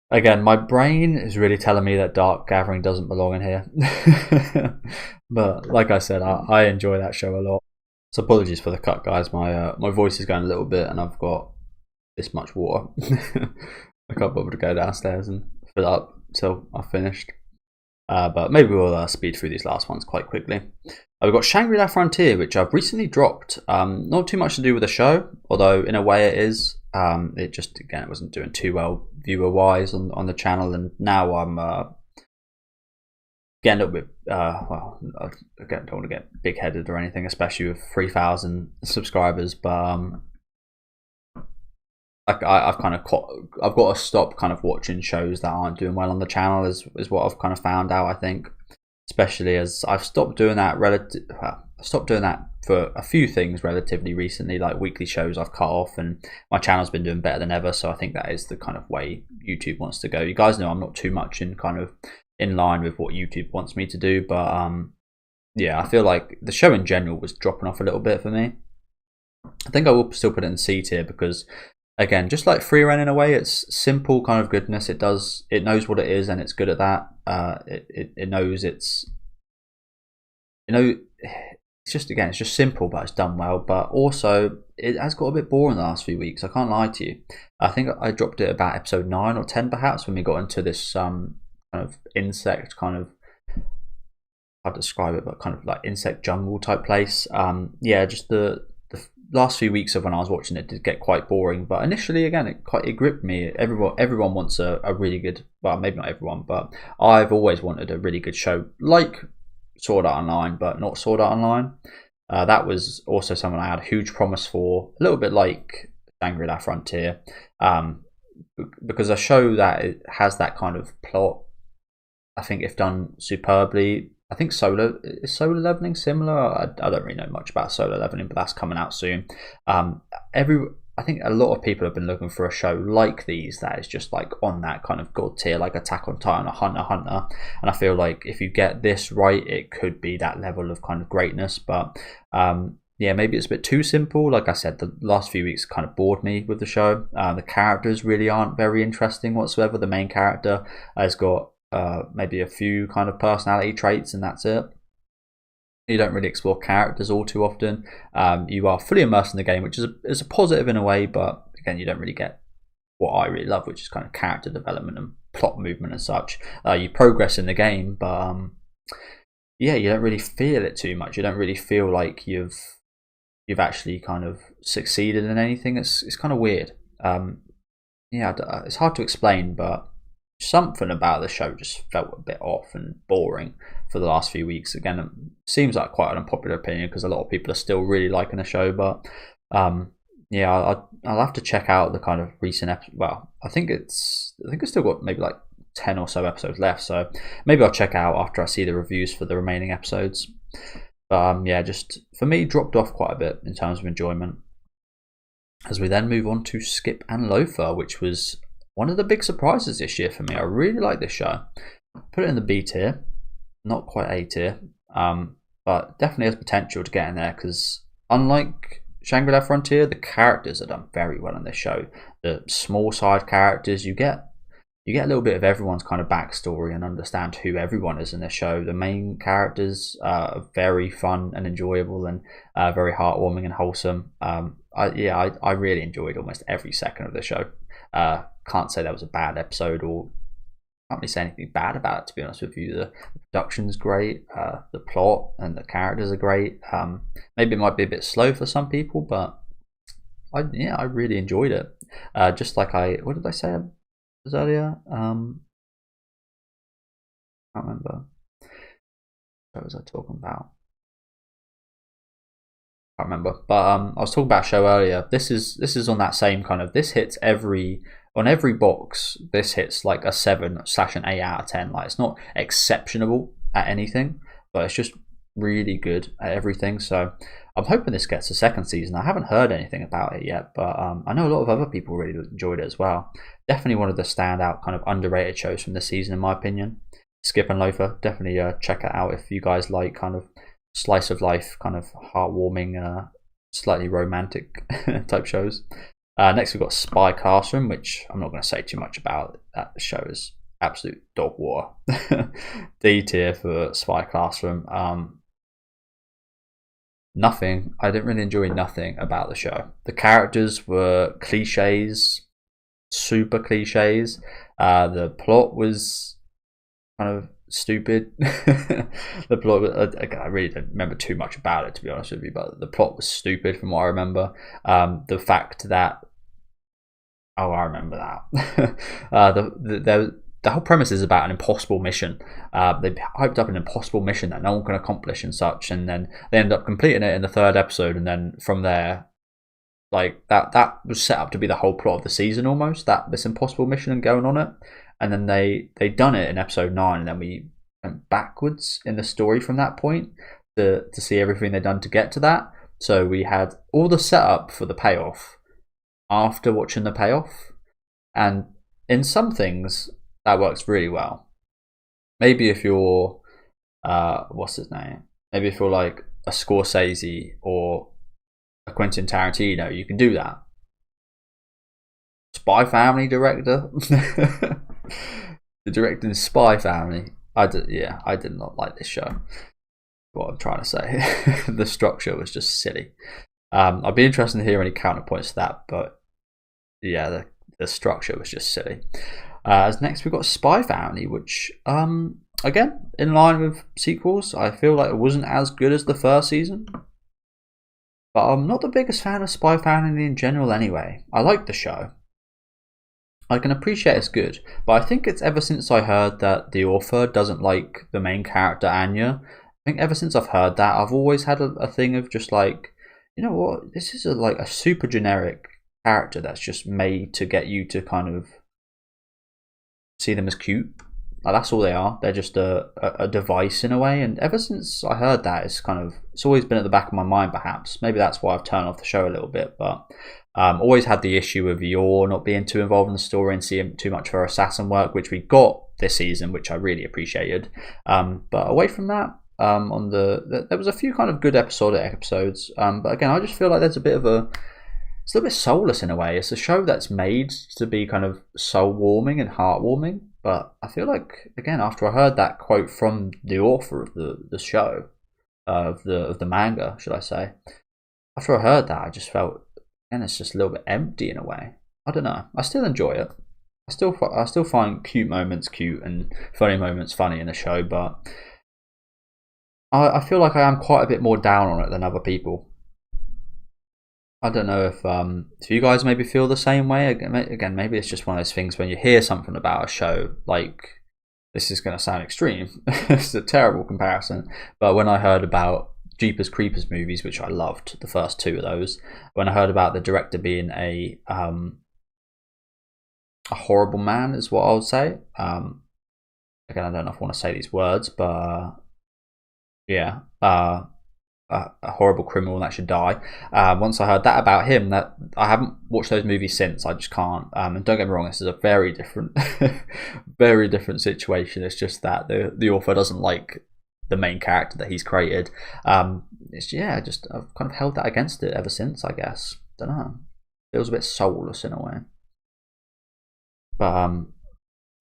Again, my brain is really telling me that Dark Gathering doesn't belong in here. But like I said, I enjoy that show a lot. So apologies for the cut, guys. My voice is going a little bit, and I've got this much water. I can't bother to go downstairs and fill it up until I've finished. But maybe we'll speed through these last ones quite quickly. We've got Shangri-La Frontier, which I've recently dropped. Not too much to do with the show, although in a way it is. It just, again, it wasn't doing too well viewer-wise on the channel, and now I'm getting a little bit, well, again, don't want to get big-headed or anything, especially with 3,000 subscribers, but I've got to stop kind of watching shows that aren't doing well on the channel is what I've kind of found out, I think. Especially as I've stopped doing that for a few things relatively recently, like weekly shows I've cut off, and my channel's been doing better than ever, so I think that is the kind of way YouTube wants to go. You guys know I'm not too much in line with what YouTube wants me to do, but yeah, I feel like the show in general was dropping off a little bit for me. I think I will still put it in C tier because, again, just like Frieren in a way, it's simple kind of goodness. It knows what it is and it's good at that. It knows it's just, again, it's just simple, but it's done well. But also, it has got a bit boring the last few weeks. I can't lie to you. I think I dropped it about episode 9 or 10 perhaps when we got into this kind of insect kind of, how to describe it, but kind of like insect jungle type place. Yeah, just the last few weeks of when I was watching it did get quite boring. But initially, again, it gripped me. Everyone wants a really good, well, maybe not everyone, but I've always wanted a really good show like Sword Art Online, but not Sword Art Online. That was also someone I had a huge promise for, a little bit like Shangri-La Frontier, because a show that it has that kind of plot, I think if done superbly. I think Solo Leveling similar. I don't really know much about Solo Leveling, but that's coming out soon. I think a lot of people have been looking for a show like these that is just like on that kind of god tier, like Attack on Titan or Hunter x Hunter. And I feel like if you get this right, it could be that level of kind of greatness. But yeah, maybe it's a bit too simple. Like I said, the last few weeks kind of bored me with the show. The characters really aren't very interesting whatsoever. The main character has got maybe a few kind of personality traits, and that's it. You don't really explore characters all too often. You are fully immersed in the game, which is a positive in a way, but again, you don't really get what I really love, which is kind of character development and plot movement and such. You progress in the game, but yeah, you don't really feel it too much. You don't really feel like you've actually kind of succeeded in anything. It's kind of weird. Yeah, it's hard to explain, but something about the show just felt a bit off and boring for the last few weeks. Again, it seems like quite an unpopular opinion because a lot of people are still really liking the show, but yeah, I'll have to check out the kind of recent episode. Well, I think it's still got maybe like 10 or so episodes left, so maybe I'll check out after I see the reviews for the remaining episodes. But yeah, just for me, dropped off quite a bit in terms of enjoyment. As we then move on to Skip and Loafer, which was one of the big surprises this year for me. I really like this show. Put it in the B tier, not quite A tier, but definitely has potential to get in there because unlike Shangri-La Frontier, the characters are done very well in this show. The small side characters, you get a little bit of everyone's kind of backstory and understand who everyone is in the show. The main characters are very fun and enjoyable and very heartwarming and wholesome. I really enjoyed almost every second of the show. Can't say that was a bad episode, or can't really say anything bad about it, to be honest with you. The production's great, the plot and the characters are great. Maybe it might be a bit slow for some people, but I really enjoyed it. Just like what did I say earlier? I can't remember. What was I talking about? I can't remember, but I was talking about a show earlier. This is on that same kind of. This hits on every box. This hits like a 7/an 8 out of 10. Like, it's not exceptional at anything, but it's just really good at everything. So I'm hoping this gets a second season. I haven't heard anything about it yet, but I know a lot of other people really enjoyed it as well. Definitely one of the standout kind of underrated shows from this season, in my opinion. Skip and Loafer, definitely check it out if you guys like kind of slice of life, kind of heartwarming, slightly romantic type shows. Next we've got Spy Classroom, which I'm not going to say too much about. That show is absolute dog water. D tier for Spy Classroom. Nothing. I didn't really enjoy nothing about the show. The characters were cliches, super cliches. The plot was kind of stupid. The plot, I really don't remember too much about it, to be honest with you, but the plot was stupid from what I remember. The fact that I remember that. The whole premise is about an impossible mission. They hyped up an impossible mission that no one can accomplish and such, and then they end up completing it in the 3rd episode, and then from there, like that was set up to be the whole plot of the season almost. This impossible mission and going on it, and then they done it in episode 9, and then we went backwards in the story from that point to see everything they'd done to get to that. So we had all the setup for the payoff after watching the payoff, and in some things that works really well. Maybe if you're what's his name? Maybe if you're like a Scorsese or a Quentin Tarantino, you can do that. Spy Family director, the directing Spy Family. I did not like this show. What I'm trying to say, the structure was just silly. I'd be interested to hear any counterpoints to that, but yeah, the structure was just silly. As next, we've got Spy Family, which again, in line with sequels, I feel like it wasn't as good as the first season. But I'm not the biggest fan of Spy Family in general anyway. I like the show. I can appreciate it's good, but I think it's ever since I heard that the author doesn't like the main character, Anya. I think ever since I've heard that, I've always had a thing of just like, you know what, this is like a super generic character that's just made to get you to kind of see them as cute. Like, that's all they are. They're just a device in a way. And ever since I heard that, it's always been at the back of my mind. Perhaps maybe that's why I've turned off the show a little bit. But always had the issue of Yor not being too involved in the story and seeing too much of her assassin work, which we got this season, which I really appreciated. But away from that, there was a few kind of good episodes. But again, I just feel like there's it's a little bit soulless in a way. It's a show that's made to be kind of soul warming and heartwarming. But I feel like, again, after I heard that quote from the author of the show, of the manga, should I say, after I heard that, I just felt, and it's just a little bit empty in a way. I don't know. I still enjoy it. I still find cute moments cute and funny moments funny in the show, but I feel like I am quite a bit more down on it than other people. I don't know if you guys maybe feel the same way. Again, maybe it's just one of those things when you hear something about a show, like, this is going to sound extreme. It's a terrible comparison. But when I heard about Jeepers Creepers movies, which I loved, the first two of those, when I heard about the director being a horrible man, is what I would say. Again, I don't know if I want to say these words, but yeah. A horrible criminal that should die. Once I heard that about him, that I haven't watched those movies since. I just can't. And don't get me wrong, this is a very different, very different situation. It's just that the author doesn't like the main character that he's created. I've kind of held that against it ever since. I guess. Don't know. Feels a bit soulless in a way, but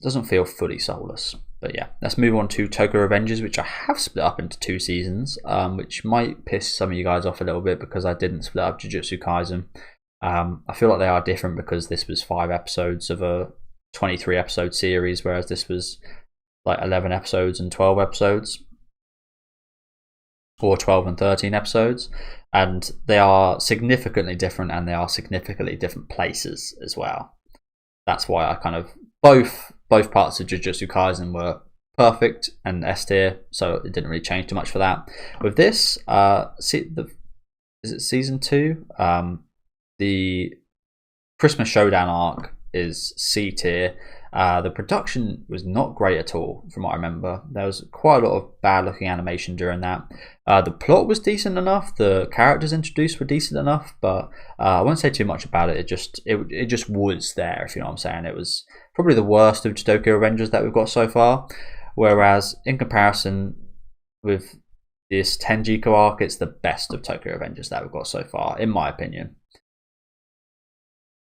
doesn't feel fully soulless. But yeah, let's move on to Tokyo Revengers, which I have split up into 2 seasons, which might piss some of you guys off a little bit because I didn't split up Jujutsu Kaisen. I feel like they are different because this was 5 episodes of a 23 episode series, whereas this was like 11 episodes and 12 episodes, or 12 and 13 episodes, and they are significantly different, and they are significantly different places as well. That's why I kind of both parts of Jujutsu Kaisen were perfect and S tier, so it didn't really change too much for that. With this, is it season 2? The Christmas Showdown arc is C tier. The production was not great at all, from what I remember. There was quite a lot of bad looking animation during that. The plot was decent enough. The characters introduced were decent enough, but I won't say too much about it. It just was there, if you know what I'm saying. It was probably the worst of Tokyo Revengers that we've got so far. Whereas in comparison with this Tenjiko arc, it's the best of Tokyo Revengers that we've got so far, in my opinion.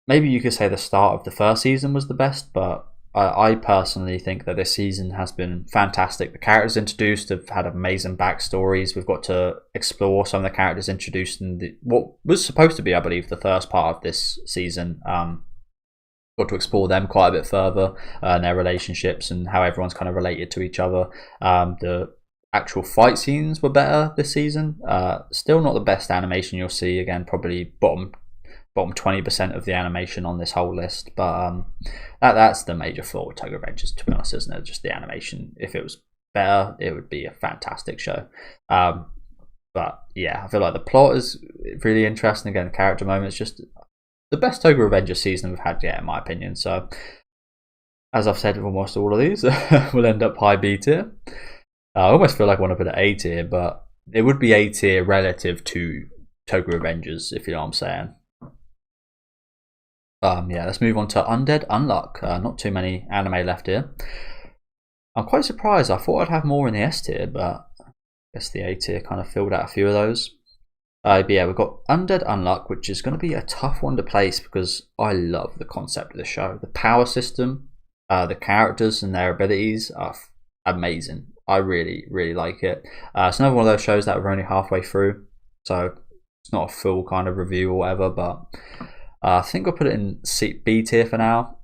Maybe you could say the start of the first season was the best, but I personally think that this season has been fantastic. The characters introduced have had amazing backstories. We've got to explore some of the characters introduced in what was supposed to be, I believe, the first part of this season. Got to explore them quite a bit further, and their relationships and how everyone's kind of related to each other. The actual fight scenes were better this season. Still not the best animation you'll see. Again, probably bottom 20% of the animation on this whole list, but that's the major flaw with Tokyo Revengers, to be honest, isn't it? Just the animation. If it was better, it would be a fantastic show. But yeah, I feel like the plot is really interesting. Again, character moments, just the best Tokyo Revengers season we've had yet, in my opinion. So, as I've said with almost all of these, we'll end up high B tier. I almost feel like I want to put it A tier, but it would be A tier relative to Tokyo Revengers, if you know what I'm saying. Yeah, let's move on to Undead Unluck. Not too many anime left here. I'm quite surprised. I thought I'd have more in the S tier, but I guess the A tier kind of filled out a few of those. But yeah, we've got Undead Unluck, which is going to be a tough one to place because I love the concept of the show. The power system, the characters and their abilities are amazing. I really, really like it. It's another one of those shows that we're only halfway through, so it's not a full kind of review or whatever, but I think I'll put it in B tier for now.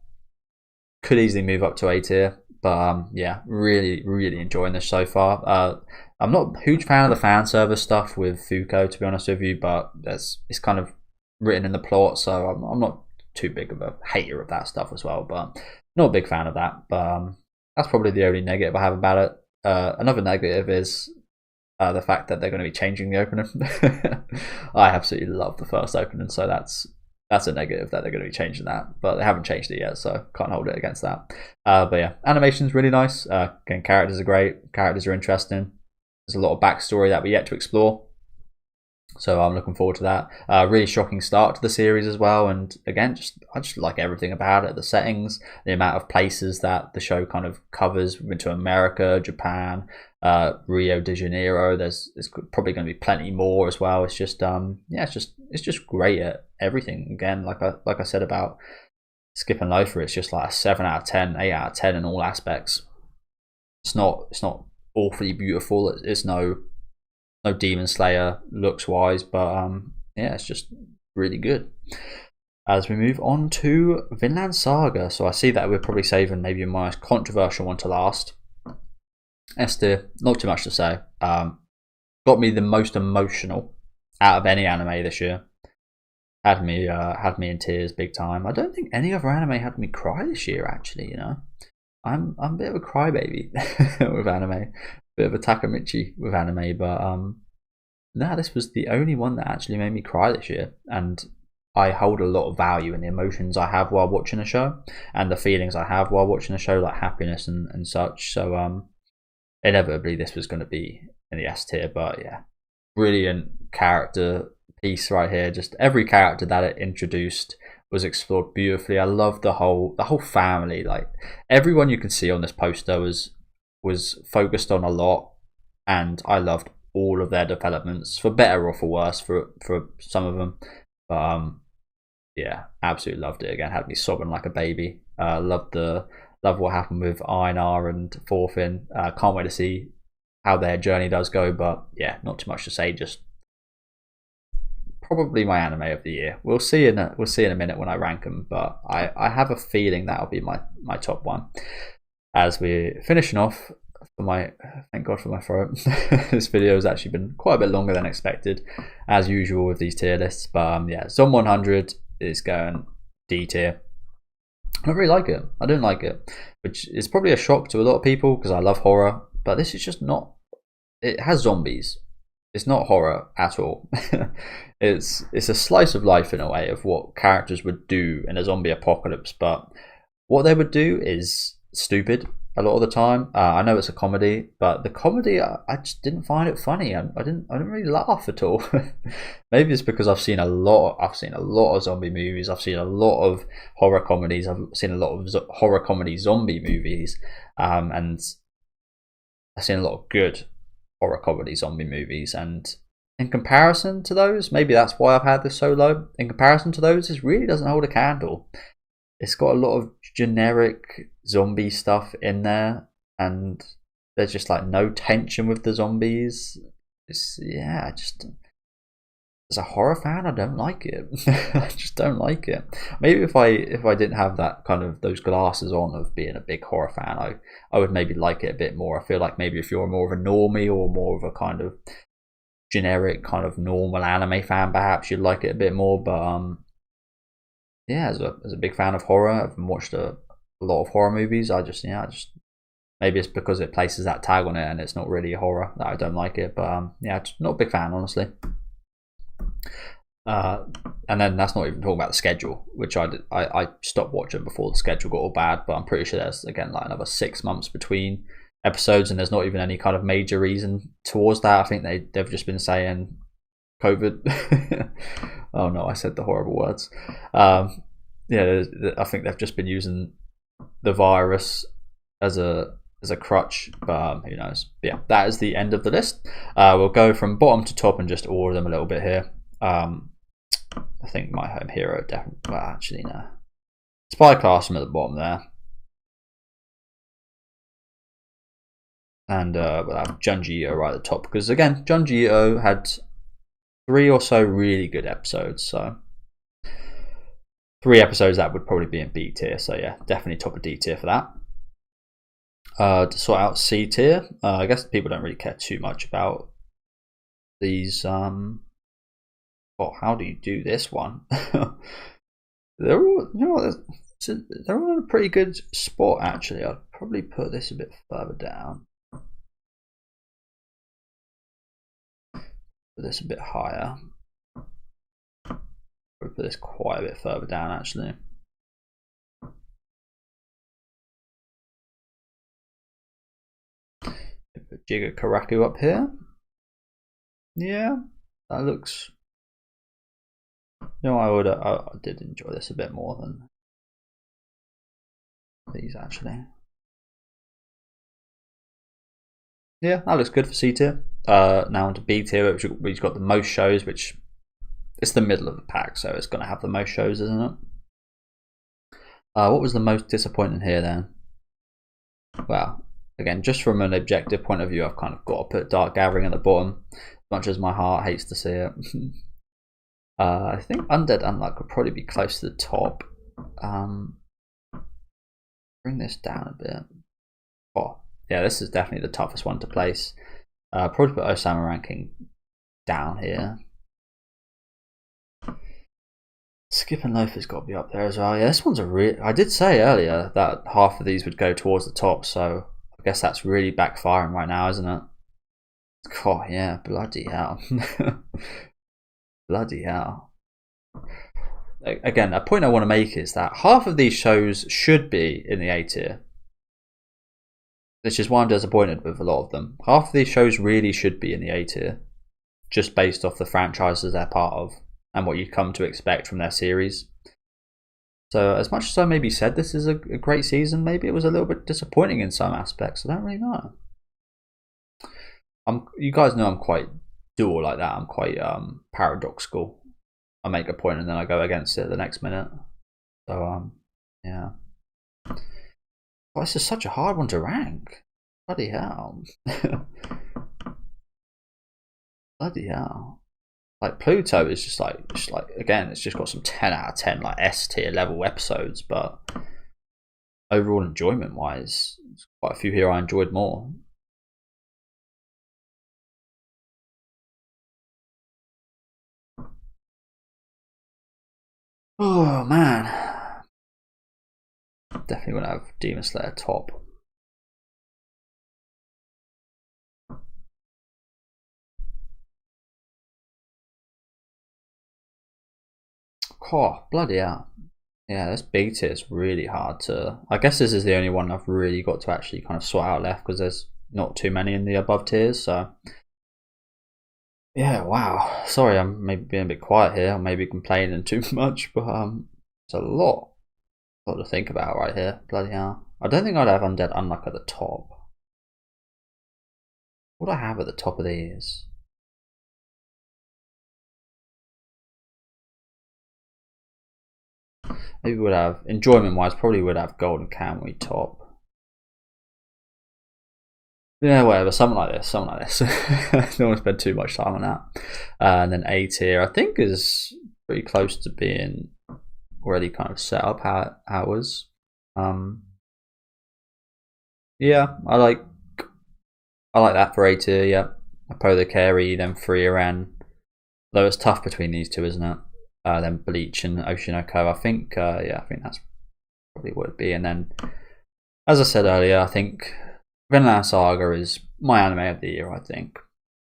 Could easily move up to A tier, but yeah, really, really enjoying this so far. I'm not a huge fan of the fan service stuff with Fuko, to be honest with you, but it's kind of written in the plot, so I'm not too big of a hater of that stuff as well, but not a big fan of that. But that's probably the only negative I have about it. Another negative is the fact that they're going to be changing the opener. I absolutely love the first opening, so that's a negative that they're going to be changing that, but they haven't changed it yet, so can't hold it against that. But yeah, animation's really nice. Again, characters are great. Characters are interesting. There's a lot of backstory that we're yet to explore, so I'm looking forward to that. Really shocking start to the series as well, and again, I just like everything about it. The settings, the amount of places that the show kind of covers. We've been to America, Japan, Rio de Janeiro. There's probably going to be plenty more as well. It's just yeah, it's just great at everything. Again, like I said about Skip and Loafer, it's just like a 7 out of 10, 8 out of 10 in all aspects. It's not awfully beautiful. It's no Demon Slayer looks wise, but yeah, it's just really good. As we move on to Vinland Saga, so I see that we're probably saving maybe my most controversial one to last. Esther, not too much to say. Got me the most emotional out of any anime this year. Had me in tears big time. I don't think any other anime had me cry this year, actually. You know, I'm a bit of a crybaby with anime, bit of a Takamichi with anime, but no, this was the only one that actually made me cry this year, and I hold a lot of value in the emotions I have while watching a show and the feelings I have while watching a show, like happiness and such. So inevitably this was going to be in the S tier, but yeah, brilliant character piece right here. Just every character that it introduced was explored beautifully. I love the whole family. Like everyone you can see on this poster was focused on a lot, and I loved all of their developments, for better or for worse, for some of them. But yeah, absolutely loved it. Again, had me sobbing like a baby. Loved what happened with Einar and Thorfinn. Can't wait to see how their journey does go. But yeah, not too much to say. Just probably my anime of the year. We'll see in a minute when I rank them. But I have a feeling that'll be my top one. As we're finishing off, thank God for my throat. This video has actually been quite a bit longer than expected, as usual with these tier lists. But yeah, Zom 100 is going D tier. I don't really like it. I don't like it, which is probably a shock to a lot of people because I love horror. But this is just not. It has zombies. It's not horror at all. It's a slice of life in a way of what characters would do in a zombie apocalypse. But what they would do is stupid a lot of the time. I know it's a comedy, but the comedy I just didn't find it funny. I didn't really laugh at all. Maybe it's because I've seen a lot of zombie movies. I've seen a lot of horror comedies. I've seen a lot of horror comedy zombie movies, and I've seen a lot of good horror comedy zombie movies. And in comparison to those, maybe that's why I've had this so low. In comparison to those, this really doesn't hold a candle. It's got a lot of generic zombie stuff in there, and there's just like no tension with the zombies. Yeah, just as a horror fan, I don't like it. I just don't like it. Maybe if I didn't have that kind of those glasses on of being a big horror fan, I would maybe like it a bit more. I feel like maybe if you're more of a normie or more of a kind of generic kind of normal anime fan, perhaps you'd like it a bit more. But yeah, as a big fan of horror, I've watched a lot of horror movies. I just maybe it's because it places that tag on it and it's not really a horror that I don't like it. But yeah, just not a big fan, honestly. And then that's not even talking about the schedule, which I stopped watching before the schedule got all bad. But I'm pretty sure there's again like another 6 months between episodes, and there's not even any kind of major reason towards that. I think they've just been saying COVID. Oh no, I said the horrible words. Yeah, I think they've just been using the virus as a as a crutch, but who knows. But yeah, that is the end of the list. We'll go from bottom to top and just order them a little bit here. I think My Home Hero definitely. Well, actually, no. Spy Classroom at the bottom there, and we'll have Junji Ito right at the top because again, Junji Ito had 3 or so really good episodes. So 3 episodes that would probably be in B tier. So yeah, definitely top of D tier for that. To sort out C tier, I guess people don't really care too much about these. Oh, how do you do this one? They're all, you know, they're all in a pretty good spot actually. I'd probably put this a bit further down. Put this a bit higher. Put this quite a bit further down actually. Put Jiga Karaku up here. Yeah, that looks. You know, I did enjoy this a bit more than these actually. Yeah, that looks good for C tier. Now onto B tier, which we've got the most shows, which it's the middle of the pack, so it's going to have the most shows, isn't it? What was the most disappointing here then? Well, again, just from an objective point of view, I've kind of got to put Dark Gathering at the bottom, as much as my heart hates to see it. I think Undead Unluck would probably be close to the top. Bring this down a bit. Oh, yeah, this is definitely the toughest one to place. Probably put Osama ranking down here. Skip and Loafer's got to be up there as well. Yeah, this one's a real. I did say earlier that half of these would go towards the top, so I guess that's really backfiring right now, isn't it? Oh, yeah, bloody hell. Bloody hell. Again, a point I want to make is that half of these shows should be in the A tier, which is why I'm disappointed with a lot of them. Half of these shows really should be in the A tier, just based off the franchises they're part of and what you'd come to expect from their series. So as much as I maybe said this is a great season, maybe it was a little bit disappointing in some aspects. I don't really know. You guys know I'm quite dual like that. I'm quite paradoxical. I make a point and then I go against it the next minute. So yeah. Oh, this is such a hard one to rank. Bloody hell. Bloody hell. Like Pluto is just like again, it's just got some 10 out of 10 like S tier level episodes, but overall enjoyment wise, there's quite a few here I enjoyed more. Oh man, definitely want to have Demon Slayer top. Oh, bloody hell. Yeah, this big tier is really hard to. I guess this is the only one I've really got to actually kind of sort out left because there's not too many in the above tiers. So yeah, wow. Sorry, I'm maybe being a bit quiet here. I'm maybe complaining too much, but it's a lot to think about right here. Bloody hell. I don't think I'd have Undead Unluck at the top. What do I have at the top of these? Maybe we'd have, enjoyment wise, probably would have Golden Kamuy top. Yeah, whatever, something like this, Don't want to spend too much time on that. And then A tier, I think, is pretty close to being already kind of set up how it was. Yeah, I like that for A tier. Yeah, Apodo Carey, then Frieren. Though it's tough between these two, isn't it? Then Bleach and Oshinoko. I think, yeah, I think that's probably what it'd be. And then, as I said earlier, I think Vinland Saga is my anime of the year. I think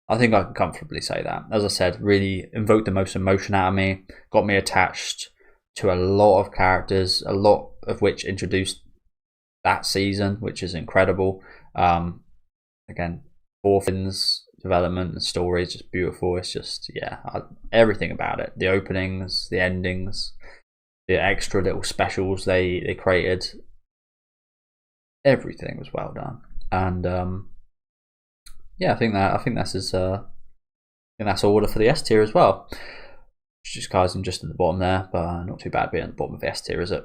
I can comfortably say that. As I said, really invoked the most emotion out of me. Got me attached to a lot of characters, a lot of which introduced that season, which is incredible. Again, Orphan's development and story is just beautiful. It's just, yeah, everything about it. The openings, the endings, the extra little specials they created. Everything was well done. And yeah, I think that's order for the S tier as well. Just guys, I'm just at the bottom there, but not too bad being at the bottom of the S tier, is it?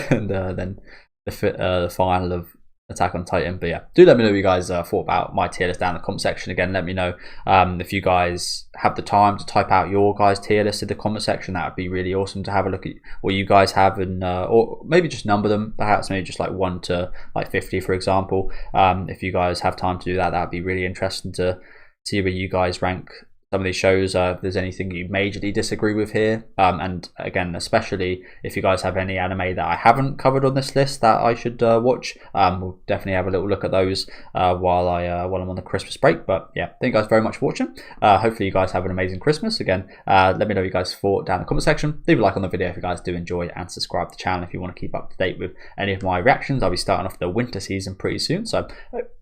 And then the final of Attack on Titan. But yeah, do let me know what you guys thought about my tier list down in the comment section. Again, let me know if you guys have the time to type out your guys' tier list in the comment section. That would be really awesome to have a look at what you guys have, and or maybe just number them. Perhaps maybe just like 1 to like 50, for example. If you guys have time to do that, that would be really interesting to see where you guys rank some of these shows. If there's anything you majorly disagree with here, and again, especially if you guys have any anime that I haven't covered on this list that I should watch, we'll definitely have a little look at those while I'm on the Christmas break. But yeah, thank you guys very much for watching. Hopefully you guys have an amazing Christmas. Again, let me know what you guys thought down in the comment section. Leave a like on the video if you guys do enjoy, and subscribe to the channel if you want to keep up to date with any of my reactions. I'll be starting off the winter season pretty soon, so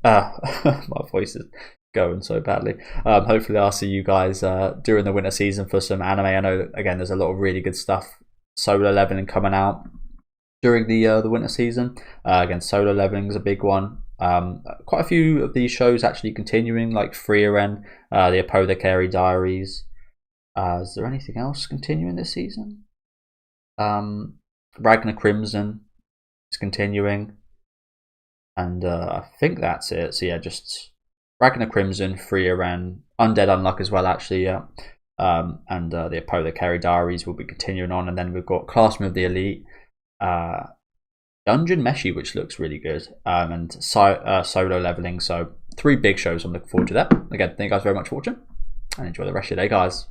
my voice is going so badly. Hopefully I'll see you guys during the winter season for some anime. I know, again, there's a lot of really good stuff Solo Leveling coming out during the winter season. Again, Solo Leveling is a big one. Quite a few of these shows actually continuing, like Frieren, the Apothecary Diaries. Is there anything else continuing this season? Ragnar Crimson is continuing, and I think that's it. So yeah, just Ragnar Crimson, Frieren, Undead Unluck as well, actually, yeah. And the Apothecary Diaries will be continuing on, and then we've got Classroom of the Elite, Dungeon Meshi, which looks really good, and Solo Leveling. So 3 big shows I'm looking forward to that. Again, thank you guys very much for watching, and enjoy the rest of your day, guys.